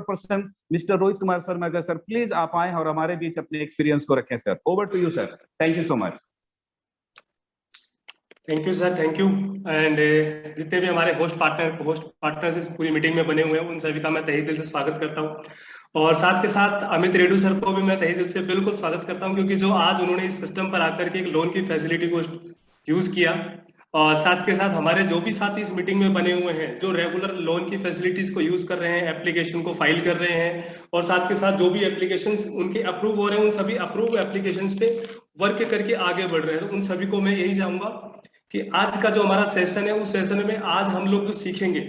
Person mister Rohit Kumar sir मगर sir please आप आए और हमारे बीच अपने एक्सपीरियंस को रखें sir. Over to you sir. Thank you so much. Thank you sir, thank you. And जितने भी हमारे होस्ट पार्टनर्स इस पूरी मीटिंग में बने हुए हैं, उन सभी का मैं तहे दिल से स्वागत करता हूं। और साथ के साथ अमित रेड्डी सर को भी मैं तहे दिल से बिल्कुल स्वागत करता हूं, क्योंकि जो आज उन्होंने इस सिस्टम पर आकर के एक लोन की फैसिलिटी को यूज किया, और साथ के साथ हमारे जो भी साथी इस मीटिंग में बने हुए हैं, जो रेगुलर लोन की फैसिलिटीज को यूज कर रहे हैं, एप्लीकेशन को फाइल कर रहे हैं, और साथ के साथ जो भी एप्लीकेशंस उनके अप्रूव हो रहे हैं, उन सभी अप्रूव एप्लीकेशंस पे वर्क करके आगे बढ़ रहे हैं, तो उन सभी को मैं यही चाहूंगा कि आज का जो हमारा सेशन है, उस सेशन में आज हम लोग जो सीखेंगे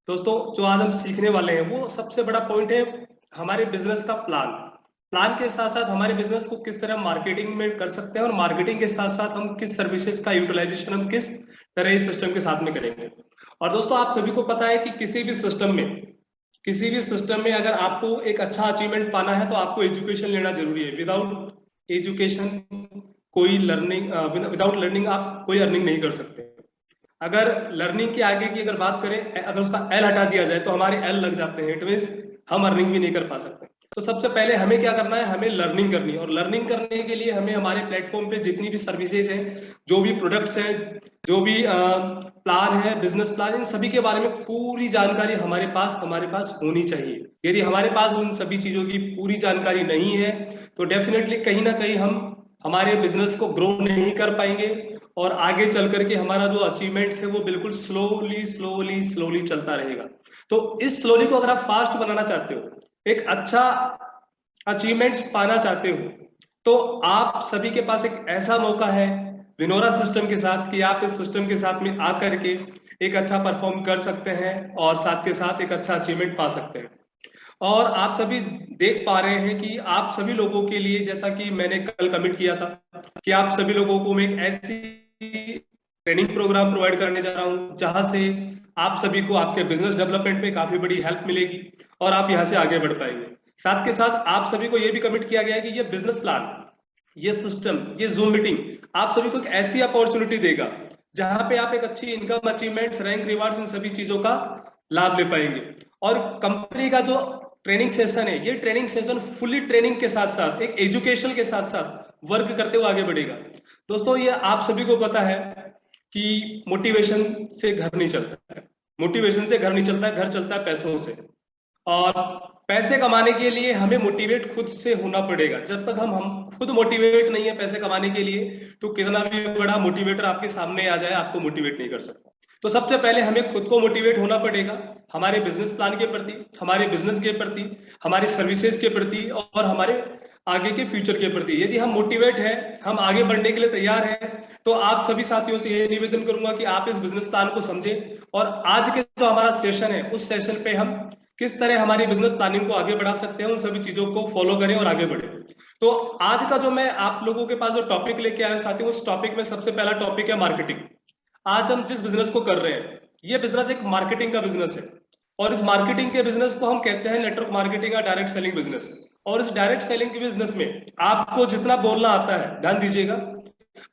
दोस्तों, जो आज हम सीखने वाले हैं, वो सबसे बड़ा पॉइंट है हमारे बिजनेस का प्लान के साथ साथ हमारे बिजनेस को किस तरह मार्केटिंग में कर सकते हैं, और मार्केटिंग के साथ साथ हम किस सर्विसेज का यूटिलाइजेशन हम किस तरह इस सिस्टम के साथ में करेंगे। और दोस्तों आप सभी को पता है कि किसी भी सिस्टम में अगर आपको एक अच्छा अचीवमेंट पाना है, तो आपको एजुकेशन लेना जरूरी है। विदाउट एजुकेशन कोई लर्निंग, विदाउट लर्निंग आप कोई अर्निंग नहीं कर सकते। अगर लर्निंग के आगे की अगर बात करें, अगर उसका एल हटा दिया जाए तो हमारे एल लग जाते हैं, इट मींस हम अर्निंग भी नहीं कर पा सकते। तो सबसे पहले हमें क्या करना है, हमें लर्निंग करनी है, और लर्निंग करने के लिए हमें हमारे प्लेटफॉर्म पे जितनी भी सर्विसेज हैं, जो भी प्रोडक्ट्स हैं, जो भी प्लान है, बिजनेस प्लान, इन सभी के बारे में पूरी जानकारी हमारे पास होनी चाहिए। यदि हमारे पास उन सभी चीजों की पूरी जानकारी नहीं है, तो डेफिनेटली कहीं ना कहीं हम हमारे बिजनेस को ग्रो नहीं कर पाएंगे, और आगे चल करके हमारा जो अचीवमेंट्स है वो बिल्कुल स्लोली चलता रहेगा। तो इस स्लोली को अगर आप फास्ट बनाना चाहते हो, एक अच्छा अचीवमेंट्स पाना चाहते हो, तो आप सभी के पास एक ऐसा मौका है विनोरा सिस्टम के साथ, कि आप इस सिस्टम के साथ में आकर के एक अच्छा परफॉर्म कर सकते हैं, और साथ के साथ एक अच्छा अचीवमेंट पा सकते हैं। और आप सभी देख पा रहे हैं कि आप सभी लोगों के लिए, जैसा कि मैंने कल कमिट किया था, कि आप सभी लोगों को मैं एक ऐसी ट्रेनिंग प्रोग्राम प्रोवाइड करने जा रहा हूं, जहां से आप सभी को आपके बिजनेस डेवलपमेंट में काफी बड़ी हेल्प मिलेगी, और आप यहां से आगे बढ़ पाएंगे। साथ के साथ आप सभी को यह भी कमिट किया गया है कि ये बिजनेस प्लान, ये सिस्टम, ये जूम मीटिंग आप सभी को एक ऐसी अपॉर्चुनिटी देगा जहां पे आप एक अच्छी इनकम, अचीवमेंट्स, रैंक, रिवार्ड्स, इन सभी चीजों का लाभ ले पाएंगे। और कंपनी का जो ट्रेनिंग सेशन है, ये ट्रेनिंग सेशन फुली ट्रेनिंग के साथ साथ एक एजुकेशन के साथ साथ वर्क करते हुए आगे बढ़ेगा। दोस्तों ये आप सभी को पता है कि मोटिवेशन से घर नहीं चलता है, मोटिवेशन से घर नहीं चलता है, घर चलता है पैसों से। और पैसे कमाने के लिए हमें मोटिवेट खुद से होना पड़ेगा। जब तक हम खुद मोटिवेट नहीं है पैसे कमाने के लिए, तो कितना भी बड़ा मोटिवेटर आपके सामने आ जाए, आपको मोटिवेट नहीं कर सकता। तो सबसे पहले हमें खुद को मोटिवेट होना पड़ेगा, हमारे बिजनेस प्लान के प्रति, हमारे बिजनेस के प्रति, हमारी सर्विसेज के प्रति, और हमारे आगे के फ्यूचर के प्रति। यदि हम मोटिवेट हैं, हम आगे बढ़ने के लिए तैयार हैं, तो आप सभी साथियों से यह निवेदन करूंगा कि आप इस बिजनेस प्लान को समझें, और आज के जो हमारा सेशन है, उस सेशन पे हम किस तरह हमारी बिजनेस प्लानिंग को आगे बढ़ा सकते हैं, उन सभी चीजों को फॉलो करें और आगे बढ़े। तो आज का जो मैं आप लोगों के पास जो टॉपिक लेके आया साथियों, उस टॉपिक में सबसे पहला टॉपिक है मार्केटिंग। आज हम जिस बिजनेस को कर रहे हैं, ये बिजनेस एक मार्केटिंग का बिजनेस है, और इस मार्केटिंग के बिजनेस को हम कहते हैं नेटवर्क मार्केटिंग या डायरेक्ट सेलिंग बिजनेस। और इस डायरेक्ट सेलिंग के बिजनेस में आपको जितना बोलना आता है, ध्यान दीजिएगा,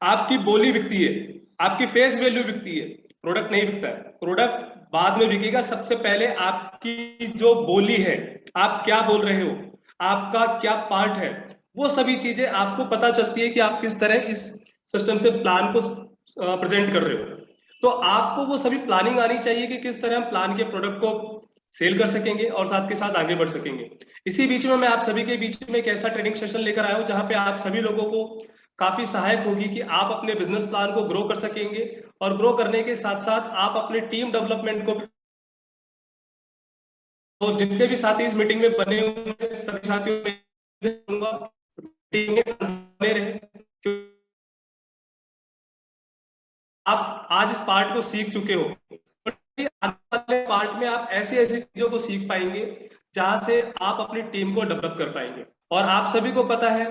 आपकी बोली बिकती है, आपकी फेस वैल्यू बिकती है, प्रोडक्ट नहीं बिकता है। प्रोडक्ट बाद में बिकेगा, सबसे पहले आपकी जो बोली है, आप क्या बोल रहे हो, आपका क्या पार्ट है, वो सभी चीजें आपको पता चलती है कि आप किस तरह इस सिस्टम से प्लान को प्रेजेंट कर रहे हो। तो आपको वो सभी प्लानिंग आनी चाहिए कि किस तरह हम प्लान के प्रोडक्ट को सेल कर सकेंगे और साथ के साथ आगे बढ़ सकेंगे। इसी बीच में मैं आप सभी के बीच में एक ऐसा ट्रेनिंग सेशन लेकर आया हूं, जहां पे आप सभी लोगों को काफी सहायक होगी कि आप अपने बिजनेस प्लान को ग्रो कर सकेंगे, और ग्रो करने के साथ साथ आप अपने टीम डेवलपमेंट को। तो जितने भी साथी इस मीटिंग में बने हुए हैं, सभी साथियों में टीम में बने रहे। आप आज इस पार्ट को सीख चुके हो, आने वाले पार्ट में आप ऐसी ऐसी चीजों को सीख पाएंगे जहां से आप अपनी टीम को डेवलप कर पाएंगे। और आप सभी को पता है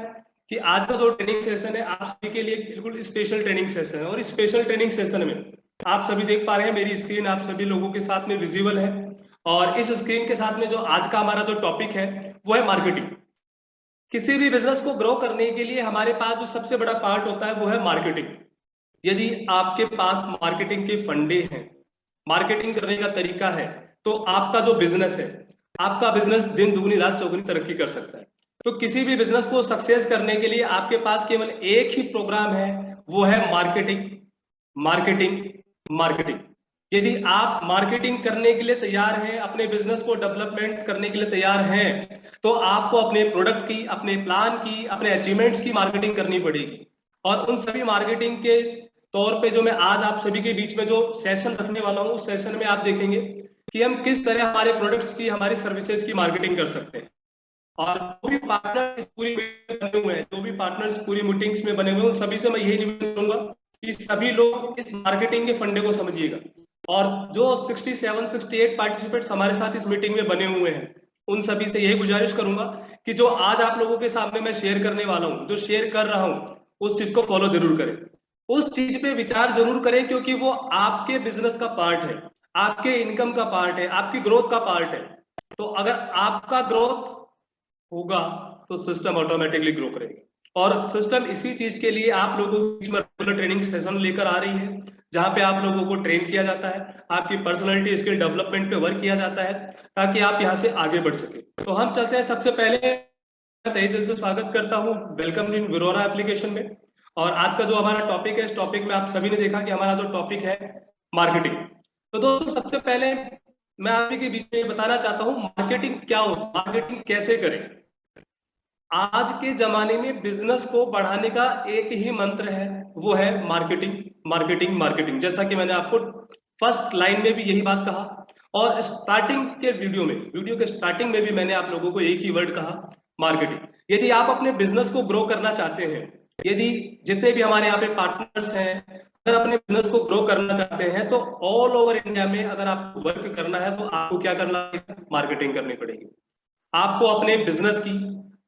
कि आज का जो ट्रेनिंग सेशन है, आप सभी के लिए बिल्कुल स्पेशल ट्रेनिंग सेशन है, और इस स्पेशल ट्रेनिंग सेशन में आप सभी देख पा रहे हैं, मेरी स्क्रीन आप सभी लोगों के साथ में विजिबल है, और इस स्क्रीन के साथ में जो आज का हमारा जो टॉपिक है वो है मार्केटिंग। किसी भी बिजनेस को ग्रो करने के लिए हमारे पास जो सबसे बड़ा पार्ट होता है वो है मार्केटिंग। यदि आपके पास मार्केटिंग के फंडे हैं, मार्केटिंग करने का तरीका है, तो आपका जो बिजनेस है आपका बिजनेस दिन दुगनी रात चौगुनी तरक्की कर सकता है। तो किसी भी बिजनेस को सक्सेस करने के लिए आपके पास केवल एक ही प्रोग्राम है, वो है मार्केटिंग, मार्केटिंग, मार्केटिंग। यदि आप मार्केटिंग करने के लिए तैयार हैं, अपने बिजनेस को डेवलपमेंट करने के लिए तैयार हैं, तो आपको अपने प्रोडक्ट की, अपने प्लान की, अपने अचीवमेंट्स की मार्केटिंग करनी पड़ेगी। और उन सभी मार्केटिंग के तौर पे जो मैं आज आप सभी के बीच में जो सेशन रखने वाला हूँ, उस सेशन में आप देखेंगे कि हम किस तरह हमारे प्रोडक्ट्स की, हमारी सर्विसेज की मार्केटिंग कर सकते हैं। और जो भी पार्टनर्स पूरी बने हुए हैं, जो भी पार्टनर्स पूरी मीटिंग्स में बने हुए हैं, उन सभी से मैं यही निवेदन करूंगा कि सभी लोग इस मार्केटिंग के फंडे को समझिएगा। और जो 67-68 पार्टिसिपेंट्स हमारे साथ इस मीटिंग में बने हुए हैं, उन सभी से यही गुजारिश करूंगा कि जो आज आप लोगों के सामने मैं शेयर करने वाला हूं, जो शेयर कर रहा हूं, उस चीज को फॉलो जरूर करें, उस चीज पे विचार जरूर करें, क्योंकि वो आपके बिजनेस का पार्ट है, आपके इनकम का पार्ट है, आपकी ग्रोथ का पार्ट है। तो अगर आपका ग्रोथ होगा तो सिस्टम ऑटोमेटिकली ग्रो करेगा। और सिस्टम इसी चीज के लिए आप लोगों के बीच में रेगुलर ट्रेनिंग सेशन लेकर आ रही है, जहां पे आप लोगों को ट्रेन किया जाता है, आपकी पर्सनालिटी स्किल डेवलपमेंट पे वर्क किया जाता है, ताकि आप यहाँ से आगे बढ़ सके। तो हम चलते हैं, सबसे पहले तहे दिल से स्वागत करता हूँ वेलकम इन विरोरा एप्लीकेशन में। और आज का जो हमारा टॉपिक है, इस टॉपिक में आप सभी ने देखा कि हमारा जो टॉपिक है मार्केटिंग। तो दोस्तों सबसे पहले मैं आप के बीच में बताना चाहता हूँ मार्केटिंग क्या होती है, मार्केटिंग कैसे करें। आज के जमाने में बिजनेस को बढ़ाने का एक ही मंत्र है, वो है मार्केटिंग, मार्केटिंग, मार्केटिंग। जैसा कि मैंने आपको फर्स्ट लाइन में भी यही बात कहा, और स्टार्टिंग के वीडियो के स्टार्टिंग में भी मैंने आप लोगों को एक ही वर्ड कहा, मार्केटिंग। यदि आप अपने बिजनेस को ग्रो करना चाहते हैं, यदि जितने भी हमारे यहाँ पे पार्टनर्स हैं, अगर अपने बिजनेस को ग्रो करना चाहते हैं, तो ऑल ओवर इंडिया में अगर आपको वर्क करना है, तो आपको क्या करना है, मार्केटिंग करनी पड़ेगी। आपको अपने बिजनेस की,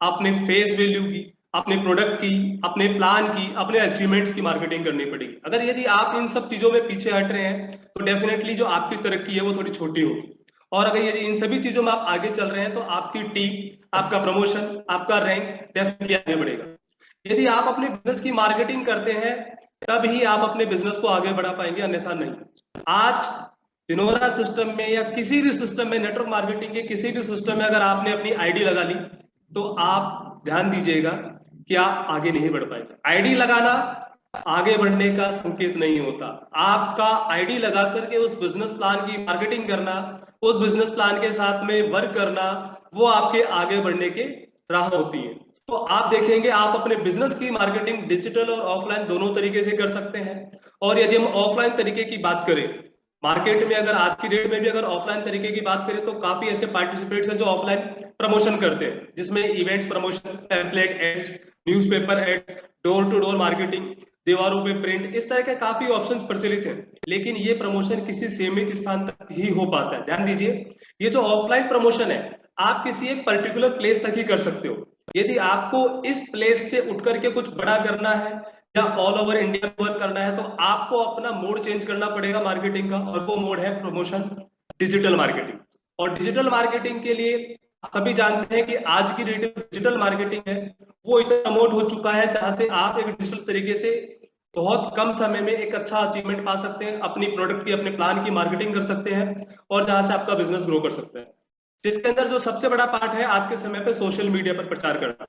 अपने फेस वैल्यू की, अपने प्रोडक्ट की, अपने प्लान की, अपने अचीवमेंट्स की मार्केटिंग करनी पड़ेगी। अगर यदि आप इन सब चीजों में पीछे हट रहे हैं, तो डेफिनेटली जो आपकी तरक्की है वो थोड़ी छोटी होगी। और अगर यदि इन सभी चीजों में आप आगे चल रहे हैं, तो आपकी टीम, आपका प्रमोशन, आपका रैंक डेफिनेटली आगे बढ़ेगा। यदि आप अपने बिजनेस की मार्केटिंग करते हैं, तब ही आप अपने बिजनेस को आगे बढ़ा पाएंगे, अन्यथा नहीं। आज फिनोरा सिस्टम में या किसी भी सिस्टम में, नेटवर्क मार्केटिंग के किसी भी सिस्टम में अगर आपने अपनी आईडी लगा ली, तो आप ध्यान दीजिएगा कि आप आगे नहीं बढ़ पाएंगे। आईडी लगाना आगे बढ़ने का संकेत नहीं होता। आपका आईडी लगा करके उस बिजनेस प्लान की मार्केटिंग करना, उस बिजनेस प्लान के साथ में वर्क करना, वो आपके आगे बढ़ने के राह होती है। तो आप देखेंगे आप अपने बिजनेस की मार्केटिंग डिजिटल और ऑफलाइन दोनों तरीके से कर सकते हैं। और यदि हम ऑफलाइन तरीके की बात करें, मार्केट में अगर आज की डेट में भी अगर ऑफलाइन तरीके की बात करें, तो काफी ऐसे पार्टिसिपेट्स हैं जो ऑफलाइन प्रमोशन करते हैं, जिसमें events promotion, template ads, newspaper ads, door to door marketing, दीवारों पे प्रिंट, इस तरह के काफी ऑप्शंस प्रचलित हैं। लेकिन ये प्रमोशन किसी सीमित स्थान तक ही हो पाता है। ध्यान दीजिए, ये जो ऑफलाइन प्रमोशन है, आप किसी एक पर्टिकुलर प्लेस तक ही कर सकते हो। यदि आपको इस प्लेस से उठ करके कुछ बड़ा करना है या ऑल ओवर इंडिया वर्क करना है, तो आपको अपना मोड चेंज करना पड़ेगा मार्केटिंग का, और वो मोड है प्रमोशन, डिजिटल मार्केटिंग। और डिजिटल मार्केटिंग के लिए सभी जानते हैं कि आज की डेट में डिजिटल मार्केटिंग है वो इतना प्रमोट हो चुका है, जहां से आप एक डिजिटल तरीके से बहुत कम समय में एक अच्छा अचीवमेंट पा सकते हैं, अपनी प्रोडक्ट की, अपने प्लान की मार्केटिंग कर सकते हैं, और जहां से आपका बिजनेस ग्रो कर सकते हैं। जिसके अंदर जो सबसे बड़ा पार्ट है आज के समय पे सोशल मीडिया पर प्रचार करना।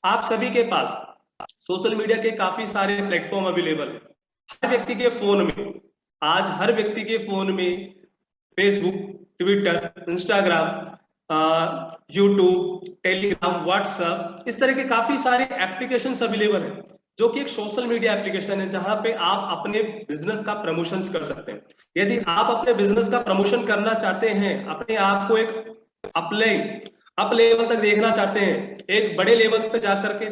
आप सभी के पास सोशल मीडिया के काफी सारे प्लेटफॉर्म अवेलेबल है। हर व्यक्ति के फोन में, आज हर व्यक्ति के फोन में Facebook, Twitter, Instagram, YouTube, Telegram, WhatsApp, इस तरह के काफी सारे एप्लीकेशंस अवेलेबल हैं, जो कि एक सोशल मीडिया एप्लीकेशन है, जहां पे आप अपने बिजनेस का प्रमोशन कर सकते हैं। यदि आप अपने बिजनेस का प्रमोशन करना चाहते हैं, अपने आप को एक अप लेवल तक देखना चाहते हैं, एक बड़े लेवल पे जाकर के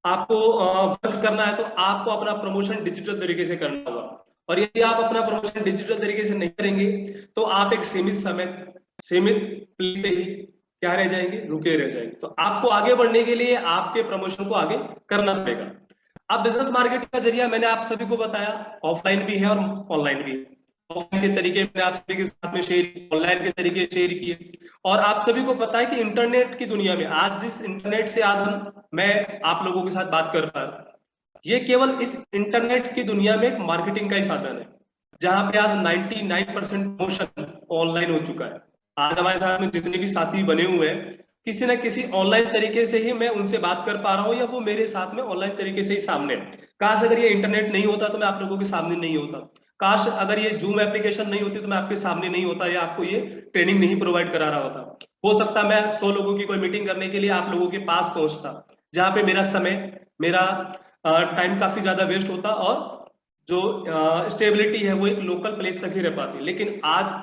आपको वर्क करना है, तो आपको अपना प्रमोशन डिजिटल तरीके से करना होगा। और यदि आप अपना प्रमोशन डिजिटल तरीके से नहीं करेंगे, तो आप एक सीमित समय, सीमित प्लेस पे ही क्या रह जाएंगे, रुके रह जाएंगे। तो आपको आगे बढ़ने के लिए आपके प्रमोशन को आगे करना पड़ेगा। अब बिजनेस मार्केटिंग का जरिया मैंने आप सभी को बताया, ऑफलाइन भी है और ऑनलाइन भी है। ऑफलाइन के तरीके मैंने आप सभी के साथ में शेयर किए, ऑनलाइन के तरीके शेयर किए। और आप सभी को पता है कि इंटरनेट की दुनिया में, आज जिस इंटरनेट से आज मैं आप लोगों के साथ बात कर रहा हूं, ये केवल इस इंटरनेट की दुनिया में एक मार्केटिंग का ही साधन है, जहां पे आज 99% प्रमोशन ऑनलाइन हो चुका है। आज हमारे साथ में जितने भी साथी बने हुए हैं, किसी ना किसी ऑनलाइन तरीके से ही मैं उनसे बात कर पा रहा हूँ, या वो मेरे साथ में ऑनलाइन तरीके से ही सामने है। काश अगर ये इंटरनेट नहीं होता तो मैं आप लोगों के सामने नहीं होता। काश अगर ये जूम एप्लीकेशन नहीं होती तो मैं आपके सामने नहीं होता, या आपको ये ट्रेनिंग नहीं प्रोवाइड करा रहा होता। हो सकता मैं 100 लोगों की कोई मीटिंग करने के लिए आप लोगों के पास पहुंचता, जहाँ पे मेरा समय, मेरा टाइम काफी ज्यादा वेस्ट होता, और जो स्टेबिलिटी है वो एक लोकल प्लेस तक ही रह पाती। लेकिन आज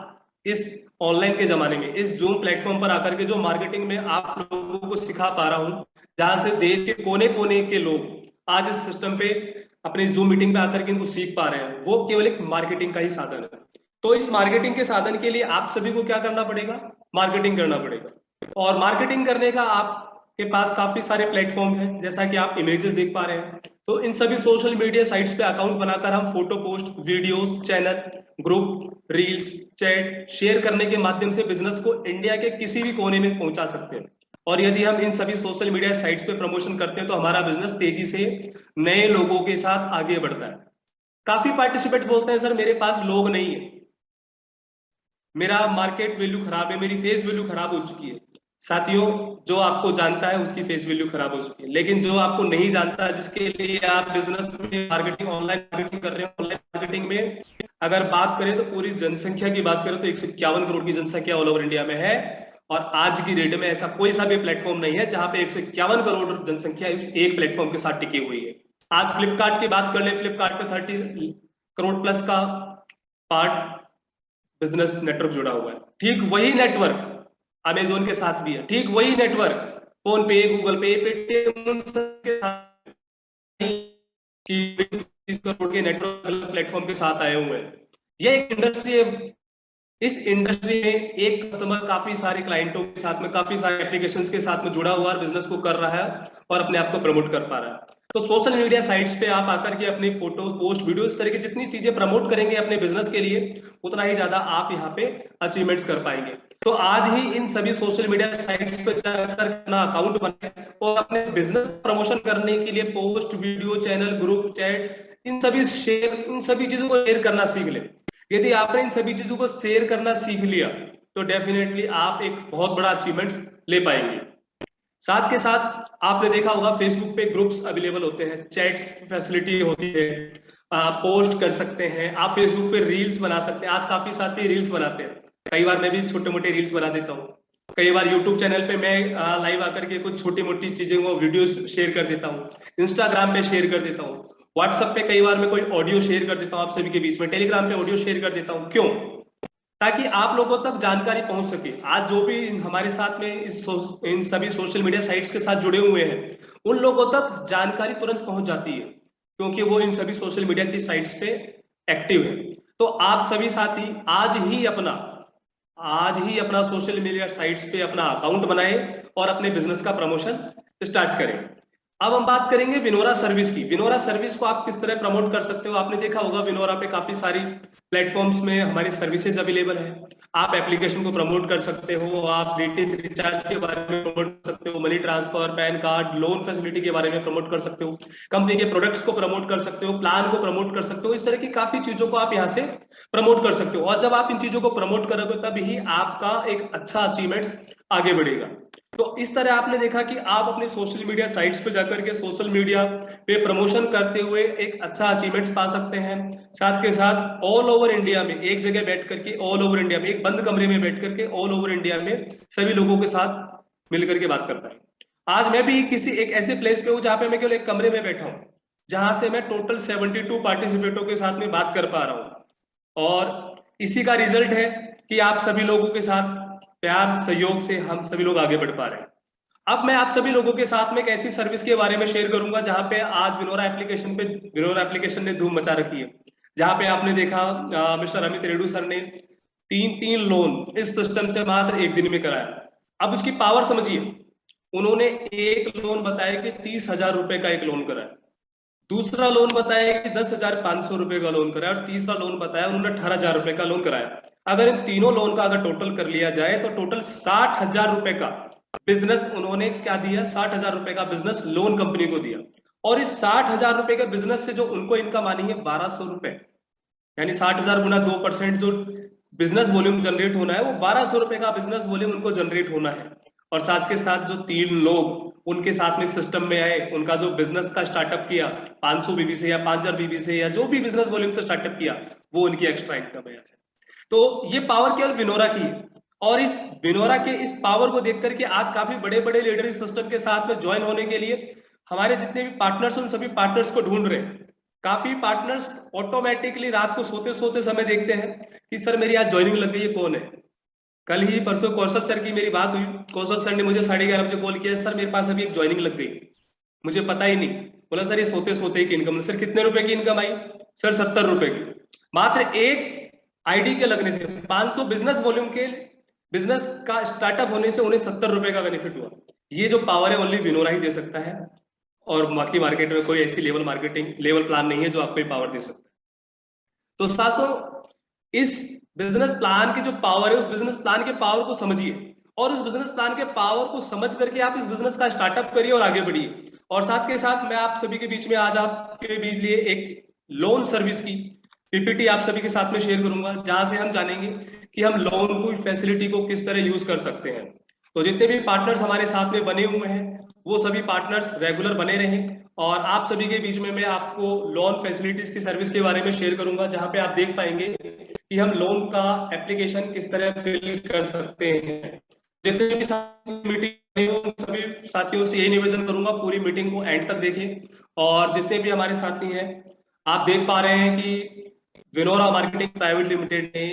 इस ऑनलाइन के जमाने में, इस जूम प्लेटफॉर्म पर आकर के जो मार्केटिंग में आप लोगों को सिखा पा रहा हूं, जहां से देश के कोने कोने के लोग आज इस सिस्टम पे अपनी जूम मीटिंग पे आकर के इनको सीख पा रहे हैं, वो केवल एक मार्केटिंग का ही साधन है। तो इस मार्केटिंग के साधन के लिए आप सभी को क्या करना पड़ेगा? मार्केटिंग करना पड़ेगा। और मार्केटिंग करने का आपके पास काफी सारे प्लेटफॉर्म हैं, जैसा कि आप इमेजेस देख पा रहे हैं। तो इन सभी सोशल मीडिया साइट्स पे अकाउंट बनाकर हम photo post, videos, channel, group, reels, chat share करने के माध्यम से बिजनेस को इंडिया के किसी भी कोने में पहुंचा सकते हैं। और यदि हम इन सभी सोशल मीडिया साइट्स पे प्रमोशन करते हैं तो हमारा बिजनेस तेजी से नए लोगों के साथ आगे बढ़ता है। काफी पार्टिसिपेट बोलते हैं, सर मेरे पास लोग नहीं है, मेरा मार्केट वैल्यू खराब है, मेरी फेस वैल्यू खराब हो चुकी है। साथियों, जो आपको जानता है उसकी फेस वैल्यू खराब हो चुकी है, लेकिन जो आपको नहीं जानता, जिसके लिए आप बिजनेस में मार्केटिंग, ऑनलाइन मार्केटिंग कर रहे हो, ऑनलाइन मार्केटिंग में अगर बात करें तो पूरी जनसंख्या की बात करें तो 151 करोड़ की जनसंख्या ऑल ओवर इंडिया में है। और आज की डेट में ऐसा कोई सा भी प्लेटफॉर्म नहीं है जहां पे 151 करोड़ जनसंख्या इस एक प्लेटफॉर्म के साथ टिकी हुई है। आज फ्लिपकार्ट की बात कर ले, फ्लिपकार्ट पे 30 करोड़ प्लस का पार्ट बिजनेस नेटवर्क जुड़ा हुआ है। ठीक वही नेटवर्क अमेजोन के साथ भी है, ठीक वही नेटवर्क फोन पे, गूगल पे, पेटीएम के साथ कि 30 करोड़ के नेटवर्क प्लेटफॉर्म के साथ आए हुए हैं। ये एक इंडस्ट्री है। इस इंडस्ट्री में एक कस्टमर काफी सारे क्लाइंटों के साथ में, काफी सारे एप्लीकेशंस के साथ में जुड़ा हुआ है, बिजनेस को कर रहा है और अपने आप को प्रमोट कर पा रहा है। तो सोशल मीडिया साइट्स पे आप आकर के अपनी फोटोज, पोस्ट, वीडियो, इस तरह की जितनी चीजें प्रमोट करेंगे अपने बिजनेस के लिए, उतना ही ज्यादा आप यहाँ पे अचीवमेंट्स कर पाएंगे। तो आज ही इन सभी सोशल मीडिया साइट्स पे जाकर अपना अकाउंट बनाएं और अपने बिजनेस प्रमोशन करने के लिए post, video, channel, group, chat, इन सभी चीजों को शेयर करना सीख ले। यदि आपने इन सभी चीजों को शेयर करना सीख लिया तो डेफिनेटली आप एक बहुत बड़ा अचीवमेंट ले पाएंगे। साथ के साथ आपने देखा होगा फेसबुक पे ग्रुप्स अवेलेबल होते हैं, चैट्स फैसिलिटी होती है, पोस्ट कर सकते हैं, आप फेसबुक पे रील्स बना सकते हैं। आज काफी साथी रील्स बनाते हैं, कई बार मैं भी छोटे मोटे रील्स बना देता हूँ। कई बार यूट्यूब चैनल पे मैं लाइव आकर के कुछ छोटी मोटी चीजें को वीडियोस शेयर कर देता हूँ, इंस्टाग्राम पे शेयर कर देता हूँ, व्हाट्सएप पे कई बार मैं कोई ऑडियो शेयर कर देता हूँ आप सभी के बीच में, टेलीग्राम पे ऑडियो शेयर कर देता हूँ। क्यों? ताकि आप लोगों तक जानकारी पहुंच सके। आज जो भी हमारे साथ में इन सभी सोशल मीडिया साइट्स के साथ जुड़े हुए हैं, उन लोगों तक जानकारी तुरंत पहुंच जाती है, क्योंकि वो इन सभी सोशल मीडिया की साइट्स पे एक्टिव है। तो आप सभी साथी आज ही अपना सोशल मीडिया साइट्स पे अपना अकाउंट बनाएं और अपने बिजनेस का प्रमोशन स्टार्ट करें। अब हम बात करेंगे विनोरा सर्विस की। विनोरा सर्विस को आप किस तरह प्रमोट कर सकते हो? आपने देखा होगा विनोरा पे काफी सारी प्लेटफॉर्म्स में हमारी सर्विसेज अवेलेबल है। आप एप्लीकेशन को प्रमोट कर सकते हो, आप डीटीएच रिचार्ज के बारे में प्रमोट कर सकते हो, money transfer, pan card, loan facility के बारे में प्रमोट कर सकते हो, कंपनी के प्रोडक्ट्स को प्रमोट कर सकते हो, प्लान को प्रमोट कर सकते हो। इस तरह की काफी चीजों को आप यहाँ से प्रमोट कर सकते हो। और जब आप इन चीजों को प्रमोट करोगे तभी आपका एक अच्छा अचीवमेंट आगे बढ़ेगा। तो इस तरह आपने देखा कि आप अपने सोशल मीडिया साइट्स पे जाकर के सोशल मीडिया पे प्रमोशन करते हुए एक अच्छा अचीवमेंट्स पा सकते हैं। साथ के साथ ऑल ओवर इंडिया में एक जगह बैठ करके, ऑल ओवर इंडिया में एक बंद कमरे में बैठ करके ऑल ओवर इंडिया में सभी लोगों के साथ मिलकर के बात कर पाए। आज मैं भी किसी एक ऐसे प्लेस पे हूँ जहां पे मैं केवल एक कमरे में बैठा हूँ, जहां से मैं टोटल 72 पार्टिसिपेटों के साथ में बात कर पा रहा हूँ। और इसी का रिजल्ट है कि आप सभी लोगों के साथ प्यार सहयोग से हम सभी लोग आगे बढ़ पा रहे हैं। अब मैं आप सभी लोगों के साथ में एक ऐसी सर्विस के बारे में शेयर करूंगा जहां पे आज विनोरा एप्लीकेशन ने धूम मचा रखी है। जहां पे आपने देखा मिस्टर अमित रेड्डू सर ने 3 लोन इस सिस्टम से मात्र एक दिन में कराया। अब उसकी पावर समझिए, उन्होंने एक लोन बताया कि 30,000 रुपए का एक लोन कराया, दूसरा लोन बताया कि 10,500 रुपए का लोन कराया, और तीसरा लोन बताया उन्होंने 18,000 रुपए का लोन कराया। अगर इन तीनों लोन का अगर टोटल कर लिया जाए तो टोटल 60,000 रुपए का बिजनेस उन्होंने क्या दिया, 60,000 रुपए का बिजनेस लोन कंपनी को दिया। और इस 60,000 रुपए के बिजनेस से जो उनको इनकम आनी है 1,200 रुपए, यानी 60,000 गुना 2%, जो बिजनेस वॉल्यूम जनरेट होना है, वो 1200 रुपए का बिजनेस वॉल्यूम उनको जनरेट होना है। और साथ के साथ जो 3 लोग उनके साथ में सिस्टम में आए, उनका जो बिजनेस का स्टार्टअप किया 500 बीबी से या 5000 बीबी से या जो भी बिजनेस वॉल्यूम से स्टार्टअप किया, वो उनकी एक्स्ट्रा इनकम है यहाँ से। तो ये पावर केवल विनोरा की है, और इस विनोरा के इस पावर को देख करके आज काफी बड़े बड़े लीडर इस सिस्टम के साथ में ज्वाइन होने के लिए हमारे जितने भी पार्टनर्स, उन सभी पार्टनर्स को ढूंढ रहे हैं। काफी पार्टनर्स ऑटोमेटिकली रात को सोते सोते समय देखते हैं कि सर मेरी आज ज्वाइनिंग लग गई है, कौन है। कल ही परसों कौशल सर की मेरी बात हुई, कौशल सर ने मुझे 11:30 बजे कॉल किया, सर मेरे पास अभी एक ज्वाइनिंग लग गई, मुझे पता ही नहीं। बोला सर ये सोते सोते की इनकम। सर कितने रुपए की इनकम आई? सर 70 रुपए की। मात्र एक आईडी के लगने से 500 बिजनेस वॉल्यूम के बिजनेस का स्टार्टअप होने से उन्हें 70 रुपए का बेनिफिट हुआ। ये जो पावर है ओनली विनोरा ही दे सकता है, और बाकी मार्केट में कोई ऐसी लेवल मार्केटिंग लेवल प्लान नहीं है जो आपको पावर दे सकता है। तो साथियों, इस बिजनेस प्लान की जो पावर है, उस बिजनेस प्लान के पावर को समझिए, और उस बिजनेस प्लान के पावर को समझ करके आप इस बिजनेस का स्टार्टअप करिए और आगे बढ़िए। और साथ के साथ मैं आप सभी के बीच में आज आपके बीच लिए एक लोन सर्विस की पीपीटी आप सभी के साथ में शेयर करूंगा, जहां से हम जानेंगे कि हम लोन को फैसिलिटी को किस तरह यूज कर सकते हैं। तो जितने भी पार्टनर्स हमारे साथ में बने हुए हैं, वो सभी पार्टनर्स रेगुलर बने रहें, और आप सभी के बीच में मैं आपको लोन फैसिलिटीज की सर्विस के बारे में शेयर करूंगा, जहां पे आप देख पाएंगे कि हम लोन का एप्लीकेशन किस तरह फिल कर सकते हैं। जितने भी मीटिंग सभी साथियों से यही निवेदन करूंगा, पूरी मीटिंग को एंड तक देखें। और जितने भी हमारे साथी हैं, आप देख पा रहे हैं कि विनोरा मार्केटिंग प्राइवेट लिमिटेड ने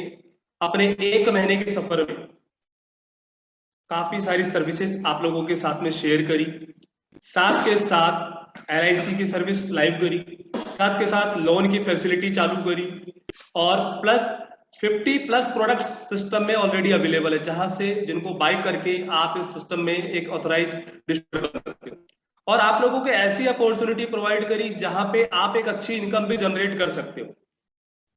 अपने 1 महीने के सफर में काफी सारी सर्विसेज आप लोगों के साथ में शेयर करी, साथ के साथ LIC की सर्विस लाइव करी, साथ के साथ लोन की फैसिलिटी चालू करी, और प्लस 50+ प्रोडक्ट्स सिस्टम में ऑलरेडी अवेलेबल है, जहां से जिनको बाय करके आप इस सिस्टम में एक ऑथराइज डिस्ट्रीब्यूटर बन सकते हो। और आप लोगों को ऐसी अपॉर्चुनिटी प्रोवाइड करी जहां पे आप एक अच्छी इनकम भी जनरेट कर सकते हो।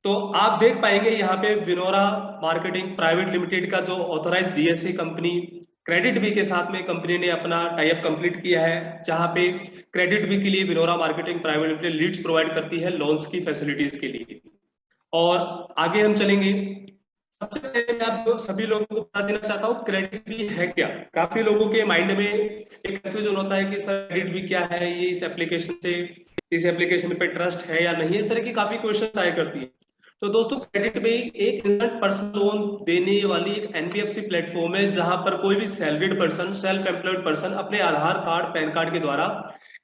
तो आप देख पाएंगे यहाँ पे विनोरा मार्केटिंग प्राइवेट लिमिटेड का जो authorise DSA company credit B के साथ में कंपनी ने अपना टाई अप कंप्लीट किया है, जहां पे क्रेडिट बी के लिए Vinora marketing private limited leads provide करती है लोन्स की फैसिलिटीज के लिए। और आगे हम चलेंगे। सबसे पहले मैं आप सभी लोगों को बता देना चाहता हूँ क्रेडिट बी है क्या। काफी लोगों के माइंड में एक कंफ्यूजन होता है कि सर क्रेडिट बी क्या है, ये इस एप्लीकेशन पे ट्रस्ट है या नहीं, इस तरह की काफी क्वेश्चन आया करती है। तो दोस्तों, क्रेडिट बी एक इंस्टेंट पर्सनल लोन देने वाली एक NBFC प्लेटफॉर्म है, जहां पर कोई भी salaried person, self employed person अपने आधार कार्ड, पैन कार्ड के द्वारा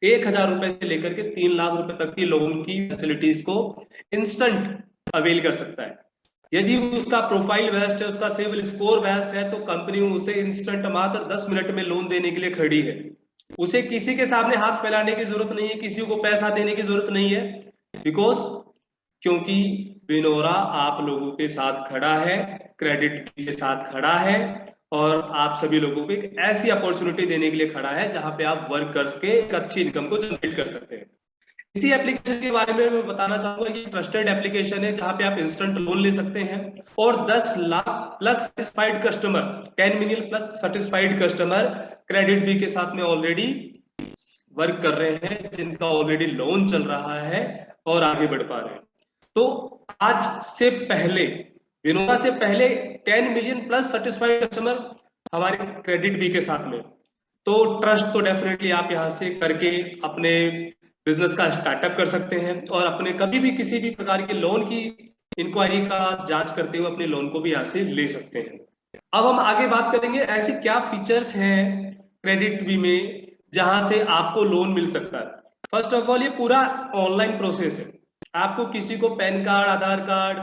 1000 रुपए से लेकर के 3 लाख रुपए तक की लोन की फैसिलिटीज को इंस्टेंट अवेल कर सकता है। यदि उसका प्रोफाइल बेस्ट है, उसका सिविल स्कोर बेस्ट है, तो कंपनी उसे इंस्टेंट मात्र 10 मिनट में लोन देने के लिए खड़ी है। उसे किसी के सामने हाथ फैलाने की जरूरत नहीं है, किसी को पैसा देने की जरूरत नहीं है, क्योंकि विनोरा आप लोगों के साथ खड़ा है, क्रेडिट के साथ खड़ा है, और आप सभी लोगों को एक ऐसी अपॉर्चुनिटी देने के लिए खड़ा है जहां पे आप वर्क करके एक अच्छी इनकम को जनरेट कर सकते हैं। इसी एप्लीकेशन के बारे में मैं बताना चाहूंगा, ये ट्रस्टेड एप्लीकेशन है जहां पे आप इंस्टेंट लोन ले सकते हैं, और 10 lakh plus satisfied customer, 10 million plus satisfied customer credit B के साथ में ऑलरेडी वर्क कर रहे हैं, जिनका ऑलरेडी लोन चल रहा है और आगे बढ़ पा रहे हैं। तो आज से पहले, विनोरा से पहले 10 मिलियन प्लस सेटिस्फाइड कस्टमर हमारे क्रेडिट बी के साथ में। तो ट्रस्ट तो डेफिनेटली आप यहाँ से करके अपने बिजनेस का स्टार्टअप कर सकते हैं, और अपने कभी भी किसी भी प्रकार के लोन की इंक्वायरी का जांच करते हुए अपने लोन को भी यहाँ से ले सकते हैं। अब हम आगे बात करेंगे ऐसी क्या फीचर्स हैं क्रेडिट बी में जहां से आपको लोन मिल सकता है। फर्स्ट ऑफ ऑल, ये पूरा ऑनलाइन प्रोसेस है, आपको किसी को पैन कार्ड, आधार कार्ड,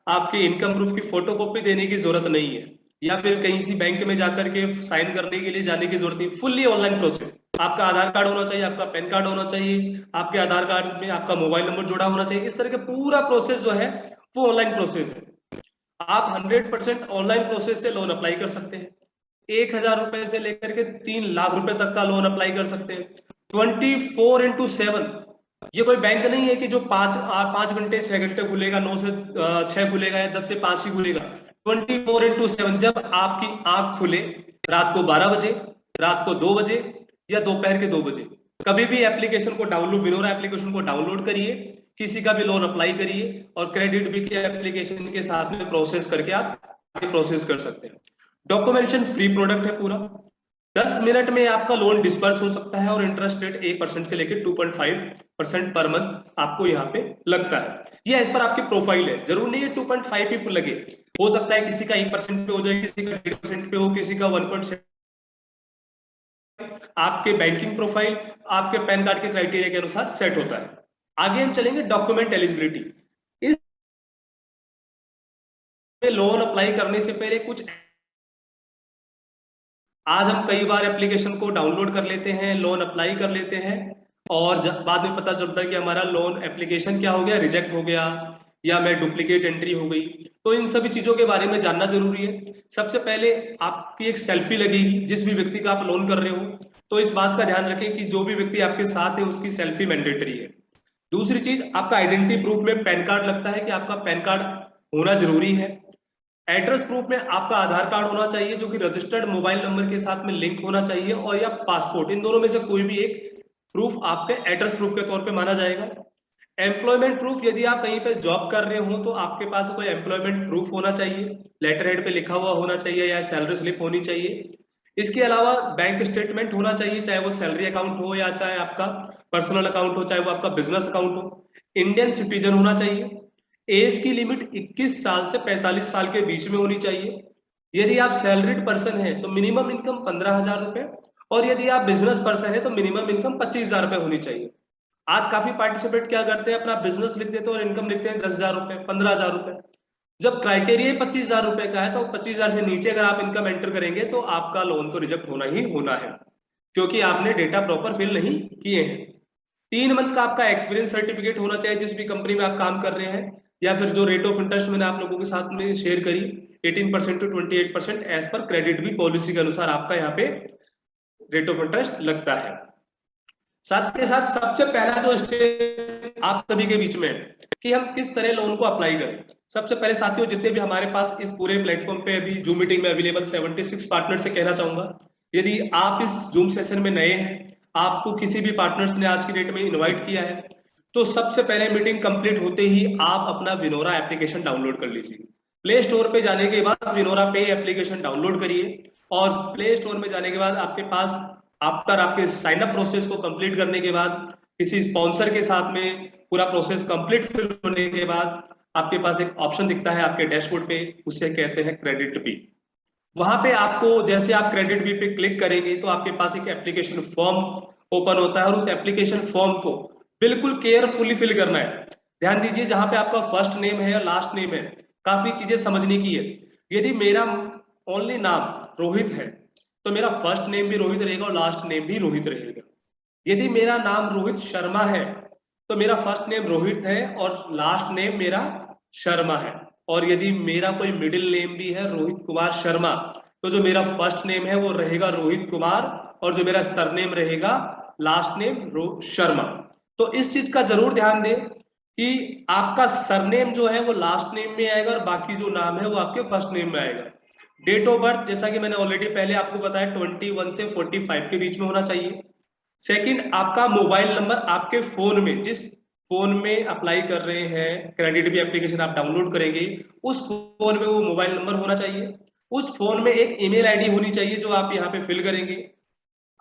आपके इनकम प्रूफ की फोटोकॉपी देने की जरूरत नहीं है, या फिर कहीं सी बैंक में जाकर के साइन करने के लिए जाने की जरूरत नहीं। Fully online process. आपका आधार कार्ड होना चाहिए, आपका पैन कार्ड होना चाहिए, आपके आधार कार्ड में आपका मोबाइल नंबर जुड़ा होना चाहिए। इस तरह का पूरा प्रोसेस जो है वो ऑनलाइन प्रोसेस है। आप 100% ऑनलाइन प्रोसेस से लोन अप्लाई कर सकते हैं। 1000 रुपए से लेकर के 3 लाख रुपए तक का लोन अप्लाई कर सकते हैं 24x7। ये कोई बैंक नहीं है कि जो 5 घंटे 6 घंटे खुलेगा, 9 से 6 खुलेगा या 10 से 5 ही खुलेगा। 24x7, जब आपकी आंख खुले, रात को 12 बजे, रात को 2 बजे या दोपहर के 2 बजे, कभी भी एप्लीकेशन को डाउनलोड, विनोरा एप्लीकेशन को डाउनलोड करिए, किसी का भी लोन अप्लाई करिए, और क्रेडिट बी के एप्लीकेशन के साथ में प्रोसेस करके आप आगे प्रोसेस कर सकते हैं। डॉक्यूमेंटेशन फ्री प्रोडक्ट है पूरा, 10 मिनट में आपका लोन डिस्पर्स हो सकता है और इंटरेस्ट रेट 1% से लेकर 2.5% पर मंथ आपको यहाँ पे लगता है। ये इस पर आपकी प्रोफाइल है, जरूर नहीं है 2.5 पे लगे, हो सकता है किसी का 1% पे हो जाए, किसी का 1.5% पे हो, किसी का 1%। आपके बैंकिंग प्रोफाइल आपके पैन कार्ड के क्राइटेरिया के अनुसार सेट होता है। आगे हम चलेंगे डॉक्यूमेंट एलिजिबिलिटी। इस लोन अप्लाई करने से पहले कुछ, आज हम कई बार एप्लीकेशन को डाउनलोड कर लेते हैं, लोन अप्लाई कर लेते हैं और बाद में पता चलता है कि हमारा लोन एप्लीकेशन क्या हो गया, रिजेक्ट हो गया या मैं डुप्लीकेट एंट्री हो गई। तो इन सभी चीजों के बारे में जानना जरूरी है। सबसे पहले आपकी एक सेल्फी लगेगी जिस भी व्यक्ति का आप लोन कर रहे हो, तो इस बात का ध्यान रखें कि जो भी व्यक्ति आपके साथ है उसकी सेल्फी मैंडेटरी है। दूसरी चीज, आपका आइडेंटिटी प्रूफ में पैन कार्ड लगता है कि आपका पैन कार्ड होना जरूरी है। एड्रेस प्रूफ में आपका आधार कार्ड होना चाहिए जो कि रजिस्टर्ड मोबाइल नंबर के साथ में लिंक होना चाहिए, और या पासपोर्ट, इन दोनों में से कोई भी एक प्रूफ आपके एड्रेस प्रूफ के तौर पे माना जाएगा। एम्प्लॉयमेंट प्रूफ, यदि आप कहीं पे जॉब कर रहे हो तो आपके पास कोई एम्प्लॉयमेंट प्रूफ होना चाहिए, लेटर हेड पे लिखा हुआ होना चाहिए या सैलरी स्लिप होनी चाहिए। इसके अलावा बैंक स्टेटमेंट होना चाहिए, चाहे वो सैलरी अकाउंट हो या चाहे आपका पर्सनल अकाउंट हो, चाहे वो आपका बिजनेस अकाउंट हो। इंडियन सिटीजन होना चाहिए। एज की लिमिट 21 साल से 45 साल के बीच में होनी चाहिए। यदि आप सैलरीड पर्सन है तो मिनिमम इनकम 15,000 रुपए, और यदि आप बिजनेस पर्सन है तो मिनिमम इनकम 25,000 रुपए होनी चाहिए। आज काफी पार्टिसिपेट क्या करते हैं, अपना बिजनेस लिख देते हैं और इनकम लिखते हैं 10,000 रुपए, 15,000 रुपए। जब क्राइटेरिया 25,000 रुपए का है तो 25,000 से नीचे अगर आप इनकम एंटर करेंगे तो आपका लोन तो रिजेक्ट होना ही होना है, क्योंकि आपने डेटा प्रॉपर फिल नहीं किए हैं। 3 मंथ का आपका एक्सपीरियंस सर्टिफिकेट होना चाहिए जिस भी कंपनी में आप काम कर रहे हैं, या फिर जो रेट ऑफ इंटरेस्ट मैंने आप लोगों के साथ में शेयर करी 18% टू 28% एज पर क्रेडिट भी पॉलिसी के अनुसार आपका यहाँ पे रेट ऑफ इंटरेस्ट लगता है। साथ के साथ सबसे पहला जो स्टेप आप सभी के बीच में है कि हम किस तरह लोन को अप्लाई करें। सबसे पहले साथियों, जितने भी हमारे पास इस पूरे प्लेटफॉर्म पे अभी जूम मीटिंग में अवेलेबल 76 पार्टनर से कहना चाहूंगा, यदि आप इस जूम सेशन में नए हैं, आपको किसी भी पार्टनर्स ने आज की डेट में इनवाइट किया है, तो सबसे पहले मीटिंग कंप्लीट होते ही आप अपना विनोरा एप्लीकेशन डाउनलोड कर लीजिए। प्ले स्टोर पे जाने के बाद विनोरा पे एप्लीकेशन डाउनलोड करिए, और प्ले स्टोर में जाने के बाद आपके पास आफ्टर आपके साइन अप प्रोसेस को कंप्लीट करने के बाद, किसी स्पॉन्सर के साथ में पूरा प्रोसेस कंप्लीट फिल होने के बाद आपके पास एक ऑप्शन दिखता है आपके डैशबोर्ड पे, उसे कहते हैं क्रेडिट बी। वहां पे आपको जैसे आप क्रेडिट बी पे क्लिक करेंगे तो आपके पास एक एप्लीकेशन फॉर्म ओपन होता है, और उस एप्लीकेशन फॉर्म को बिल्कुल केयरफुली फिल करना है। ध्यान दीजिए, जहां पे आपका फर्स्ट नेम है या लास्ट नेम है, काफी चीजें समझने की है। यदि मेरा ओनली नाम रोहित है तो मेरा फर्स्ट नेम भी रोहित रहेगा और लास्ट नेम भी रोहित रहेगा। यदि मेरा नाम रोहित शर्मा है तो मेरा फर्स्ट नेम रोहित है और लास्ट नेम मेरा शर्मा है। और यदि मेरा कोई मिडिल नेम भी है रोहित कुमार शर्मा, तो जो मेरा फर्स्ट नेम है वो रहेगा रोहित कुमार, और जो मेरा सरनेम रहेगा लास्ट नेम शर्मा। तो इस चीज का जरूर ध्यान दें कि आपका सरनेम जो है वो लास्ट नेम में आएगा और बाकी जो नाम है वो आपके फर्स्ट नेम में आएगा। डेट ऑफ बर्थ, जैसा कि मैंने ऑलरेडी पहले आपको बताया, 21 से 45 के बीच में होना चाहिए। सेकंड, आपका मोबाइल नंबर आपके फोन में, जिस फोन में अप्लाई कर रहे हैं क्रेडिट भी एप्लीकेशन आप डाउनलोड करेंगे, उस फोन में वो मोबाइल नंबर होना चाहिए। उस फोन में एक ईमेल आईडी होनी चाहिए जो आप यहाँ पे फिल करेंगे।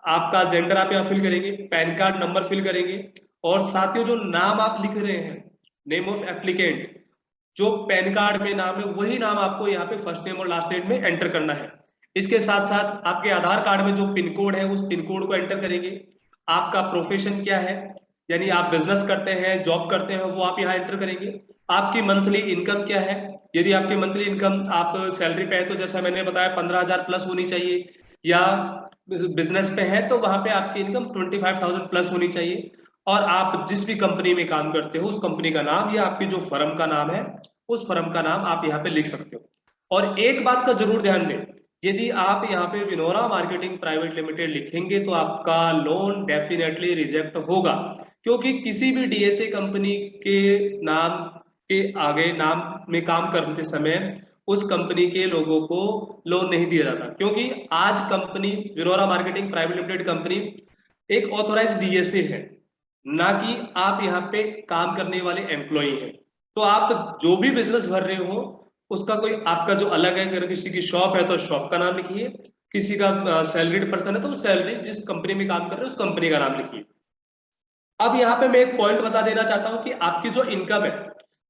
आपका जेंडर आप यहाँ फिल करेंगे, पैन कार्ड नंबर फिल करेंगे, और साथियों जो नाम आप लिख रहे हैं, नेम ऑफ एप्लीकेंट, जो पैन कार्ड में नाम है वही नाम आपको यहाँ पे फर्स्ट नेम और लास्ट नेम में एंटर करना है। इसके साथ साथ आपके आधार कार्ड में जो पिन कोड है उस पिन कोड को एंटर करेंगे। आपका प्रोफेशन क्या है, यानी आप बिजनेस करते हैं, जॉब करते हैं, वो आप यहाँ एंटर करेंगे। आपकी मंथली इनकम क्या है, यदि आपकी मंथली इनकम आप सैलरी पे है तो जैसा मैंने बताया 15,000 प्लस होनी चाहिए, या बिजनेस पे है तो वहां पे आपकी इनकम 25,000 प्लस होनी चाहिए। और आप जिस भी कंपनी में काम करते हो उस कंपनी का नाम या आपकी जो फर्म का नाम है उस फर्म का नाम आप यहाँ पे लिख सकते हो। और एक बात का जरूर ध्यान दें, यदि आप यहाँ पे विनोरा मार्केटिंग प्राइवेट लिमिटेड लिखेंगे तो आपका लोन डेफिनेटली रिजेक्ट होगा, क्योंकि किसी भी डीएसए कंपनी के नाम के आगे नाम में काम करते समय उस कंपनी के लोगों को लोन नहीं दिया जाता, क्योंकि आज company Vinora marketing private limited company एक ऑथोराइज डीएसए है, ना कि आप यहाँ पे काम करने वाले एम्प्लॉई हैं। तो आप जो भी बिजनेस भर रहे हो उसका कोई आपका जो अलग है, अगर किसी की शॉप है तो शॉप का नाम लिखिए, किसी का सैलरीड पर्सन है तो सैलरी जिस कंपनी में काम कर रहे हैं उस कंपनी का नाम लिखिए। अब यहाँ पे मैं एक पॉइंट बता देना चाहता हूँ कि आपकी जो इनकम है